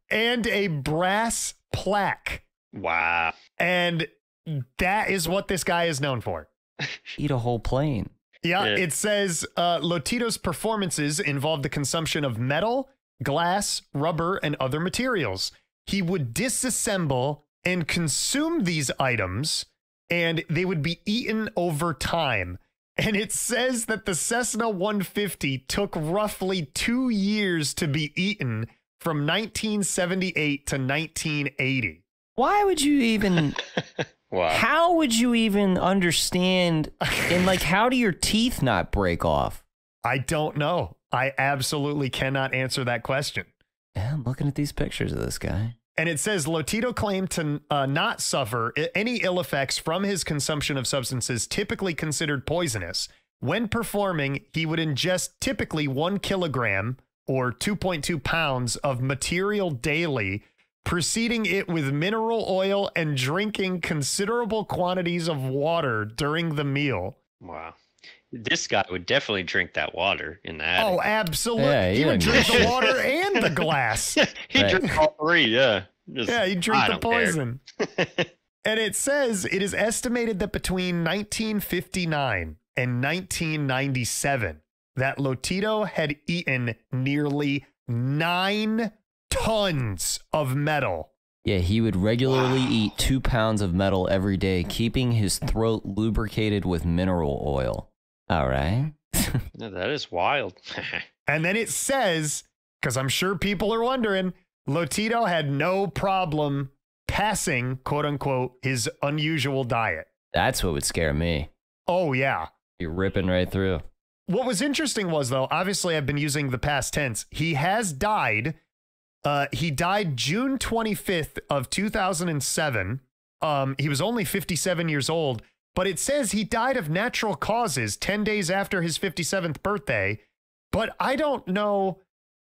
A: a brass plaque.
C: Wow.
A: And that is what this guy is known for.
B: Eat a whole plane.
A: Yeah, it says Lotito's performances involved the consumption of metal, glass, rubber, and other materials. He would disassemble and consume these items, and they would be eaten over time. And it says that the Cessna 150 took roughly 2 years to be eaten from 1978 to 1980.
B: Why would you even...
C: Wow.
B: How would you even understand? And like, how do your teeth not break off?
A: I don't know. I absolutely cannot answer that question.
B: Yeah, I'm looking at these pictures of this guy.
A: And it says Lotito claimed to not suffer any ill effects from his consumption of substances typically considered poisonous. When performing, he would ingest typically 1 kilogram or 2.2 pounds of material daily, preceding it with mineral oil and drinking considerable quantities of water during the meal.
C: Wow. This guy would definitely drink that water in the attic.
A: Oh, absolutely.
B: Yeah,
A: he would drink the water and the glass.
C: He'd drink all three, yeah.
A: He'd drink the poison. And it says it is estimated that between 1959 and 1997, that Lotito had eaten nearly 9 tons of metal.
B: Yeah, he would regularly eat 2 pounds of metal every day, keeping his throat lubricated with mineral oil. All right.
C: No, that is wild.
A: And then it says, because I'm sure people are wondering, Lotito had no problem passing, quote unquote, his unusual diet.
B: That's what would scare me.
A: Oh, yeah.
B: You're ripping right through.
A: What was interesting was, though, obviously I've been using the past tense. He has died. He died June 25th of 2007. He was only 57 years old, but it says he died of natural causes 10 days after his 57th birthday. But I don't know.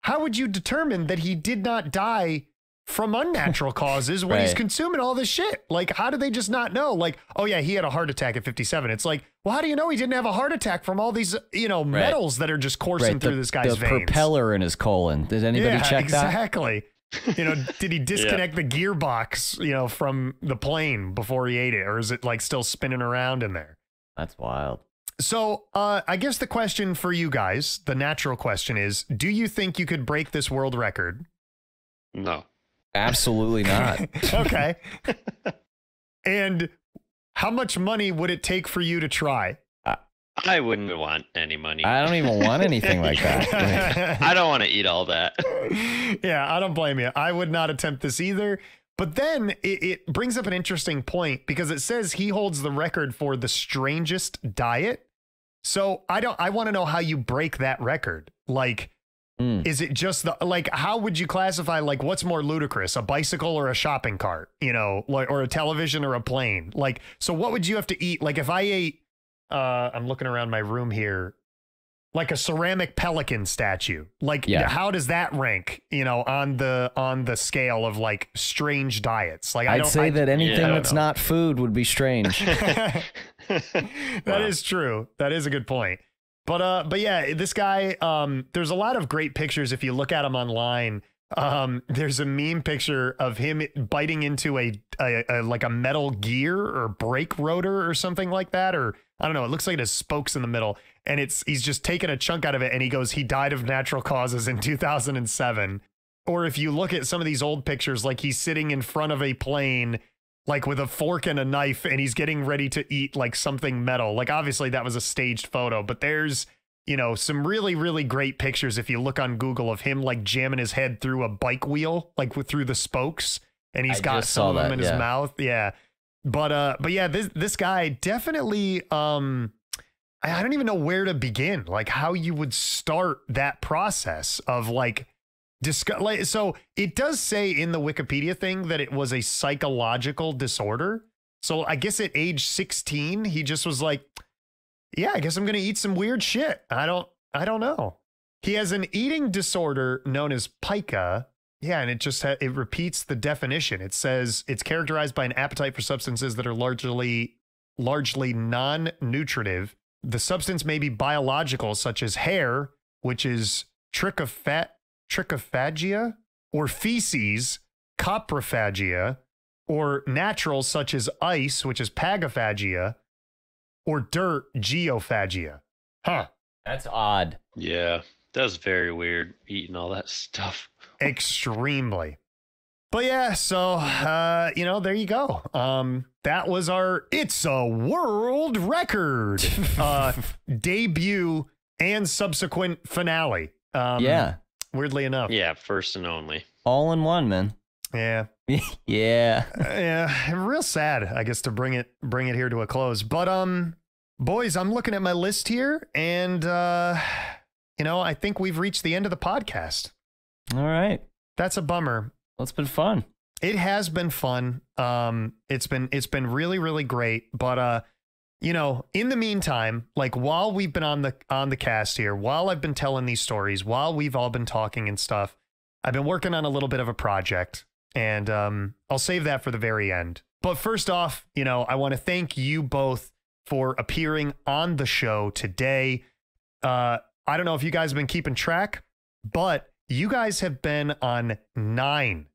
A: How would you determine that he did not die from unnatural causes when he's consuming all this shit. Like, how do they just not know? Like, oh yeah, he had a heart attack at 57. It's like, well, how do you know he didn't have a heart attack from all these, metals that are just coursing through this guy's veins?
B: The propeller in his colon. Did anybody check that?
A: Exactly. Did he disconnect the gearbox, from the plane before he ate it? Or is it like still spinning around in there?
B: That's wild.
A: So I guess the question for you guys, the natural question is, do you think you could break this world record?
C: No.
B: Absolutely not.
A: Okay. And how much money would it take for you to try?
C: I wouldn't want any money.
B: I don't even want anything like that.
C: I don't want to eat all that.
A: Yeah, I don't blame you. I would not attempt this either. But then it brings up an interesting point because it says he holds the record for the strangest diet. So I want to know how you break that record. Like, is it just how would you classify, like, what's more ludicrous, a bicycle or a shopping cart, or a television or a plane? Like, so what would you have to eat? Like, if I ate, I'm looking around my room here, like a ceramic pelican statue, like, how does that rank, on the scale of like strange diets? Like,
B: I'd say that anything that's not food would be strange.
A: That is true. That is a good point. But yeah, this guy, there's a lot of great pictures. If you look at him online, there's a meme picture of him biting into a like a metal gear or brake rotor or something like that. Or I don't know. It looks like it has spokes in the middle, and he's just taking a chunk out of it. And he goes, he died of natural causes in 2007. Or if you look at some of these old pictures, like he's sitting in front of a plane, like with a fork and a knife, and he's getting ready to eat like something metal. Like, obviously that was a staged photo, but there's, some really, really great pictures if you look on Google of him like jamming his head through a bike wheel, like through the spokes, and he's got some of them in his mouth. Yeah. But yeah, this guy definitely, I don't even know where to begin, like how you would start that process of like, so it does say in the Wikipedia thing that it was a psychological disorder. So I guess at age 16, he just was like, yeah, I guess I'm going to eat some weird shit. I don't know. He has an eating disorder known as pica. Yeah. And it just, it repeats the definition. It says it's characterized by an appetite for substances that are largely non-nutritive. The substance may be biological, such as hair, which is trichophagia, or feces, coprophagia, or natural, such as ice, which is pagophagia, or dirt, geophagia. Huh.
B: That's odd.
C: Yeah, that's very weird, eating all that stuff.
A: Extremely. But yeah, so, there you go. That was our It's a World Record debut and subsequent finale.
B: Yeah.
A: Weirdly enough.
C: Yeah, first and only.
B: All in one, man.
A: Yeah.
B: Yeah.
A: Yeah. Real sad, I guess, to bring it here to a close. But boys, I'm looking at my list here, and I think we've reached the end of the podcast.
B: All right.
A: That's a bummer.
B: Well, it's been fun.
A: It has been fun. It's been really, really great. But in the meantime, like while we've been on the cast here, while I've been telling these stories, while we've all been talking and stuff, I've been working on a little bit of a project, and I'll save that for the very end. But first off, I want to thank you both for appearing on the show today. I don't know if you guys have been keeping track, but you guys have been on 9.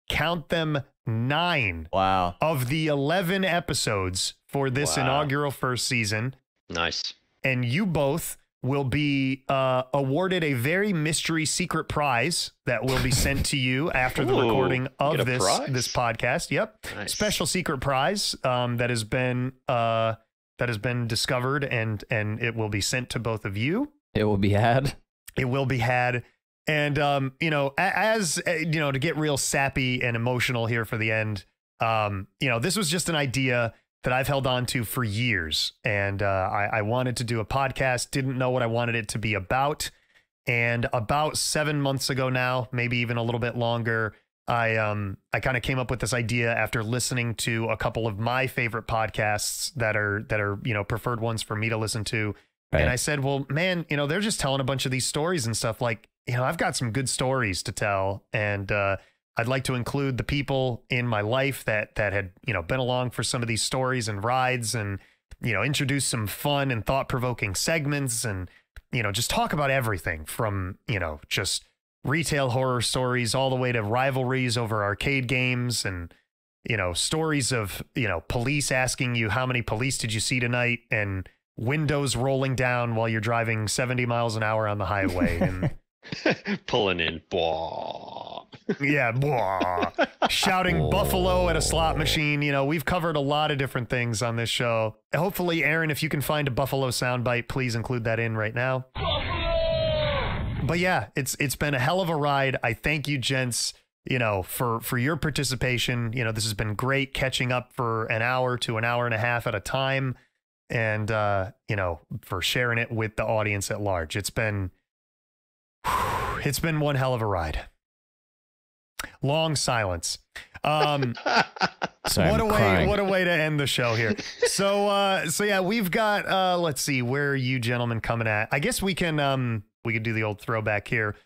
A: Count them, 9.
B: Wow.
A: Of the 11 episodes for this inaugural first season.
C: Nice.
A: And you both will be awarded a very mystery secret prize that will be sent to you after the recording of this podcast. Yep. Nice. Special secret prize that has been discovered, and it will be sent to both of you.
B: It will be had.
A: It will be had. And, to get real sappy and emotional here for the end, this was just an idea that I've held on to for years. And I wanted to do a podcast, didn't know what I wanted it to be about. And about 7 months ago now, maybe even a little bit longer, I kind of came up with this idea after listening to a couple of my favorite podcasts that are preferred ones for me to listen to. Right. And I said, well, man, they're just telling a bunch of these stories and stuff. Like, I've got some good stories to tell. And I'd like to include the people in my life that had, been along for some of these stories and rides, and, introduce some fun and thought-provoking segments, and, just talk about everything from, just retail horror stories all the way to rivalries over arcade games, and, stories of, police asking you how many police did you see tonight, and windows rolling down while you're driving 70 miles an hour on the highway, and
C: pulling in, blah.
A: Yeah, blah. Shouting buffalo at a slot machine. We've covered a lot of different things on this show. Hopefully, Aaron, if you can find a buffalo soundbite, please include that in right now. Buffalo! But yeah, it's been a hell of a ride. I thank you, gents, for your participation. This has been great, catching up for an hour to an hour and a half at a time, and for sharing it with the audience at large. It's been one hell of a ride. Long silence.
B: Sorry,
A: what a way to end the show here. So yeah, we've got let's see, where are you gentlemen coming at? I guess we could do the old throwback here.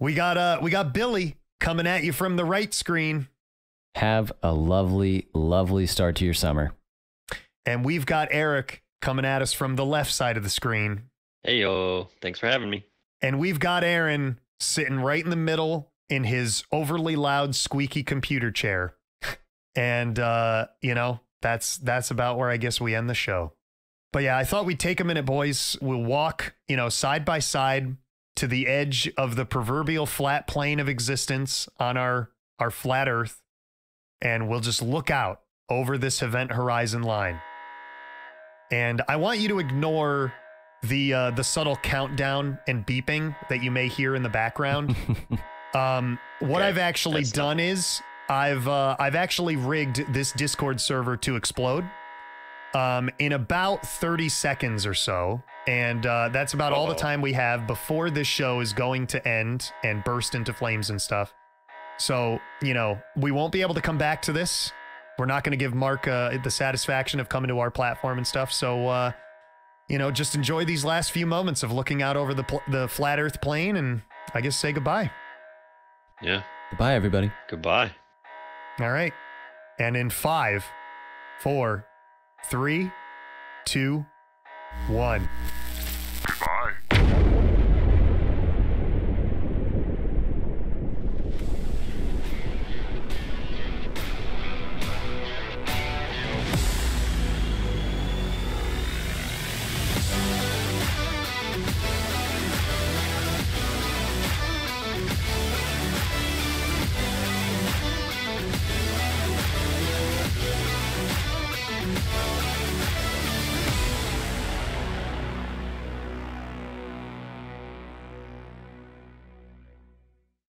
A: We got Billy coming at you from the right screen.
B: Have a lovely, lovely start to your summer.
A: And we've got Eric coming at us from the left side of the screen.
C: Hey yo, thanks for having me.
A: And we've got Aaron sitting right in the middle in his overly loud, squeaky computer chair. And, that's about where I guess we end the show. But yeah, I thought we'd take a minute, boys. We'll walk, side by side to the edge of the proverbial flat plane of existence on our flat Earth. And we'll just look out over this event horizon line. And I want you to ignore the subtle countdown and beeping that you may hear in the background. What I've actually done is I've actually rigged this Discord server to explode in about 30 seconds or so. And that's about all the time we have before this show is going to end and burst into flames and stuff. So, we won't be able to come back to this. We're not going to give Mark the satisfaction of coming to our platform and stuff. So, just enjoy these last few moments of looking out over the flat Earth plane, and I guess say goodbye.
C: Yeah.
B: Goodbye, everybody.
C: Goodbye.
A: All right. And in 5, 4, 3, 2, 1. Goodbye.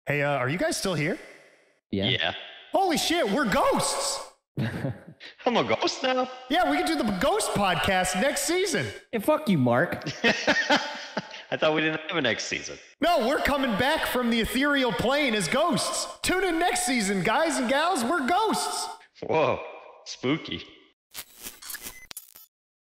A: Hey, are you guys still here?
C: Yeah.
A: Holy shit, we're ghosts.
C: I'm a ghost now?
A: Yeah, we can do the ghost podcast next season.
B: Hey, fuck you, Mark.
C: I thought we didn't have a next season.
A: No, we're coming back from the ethereal plane as ghosts. Tune in next season, guys and gals. We're ghosts.
C: Whoa, spooky.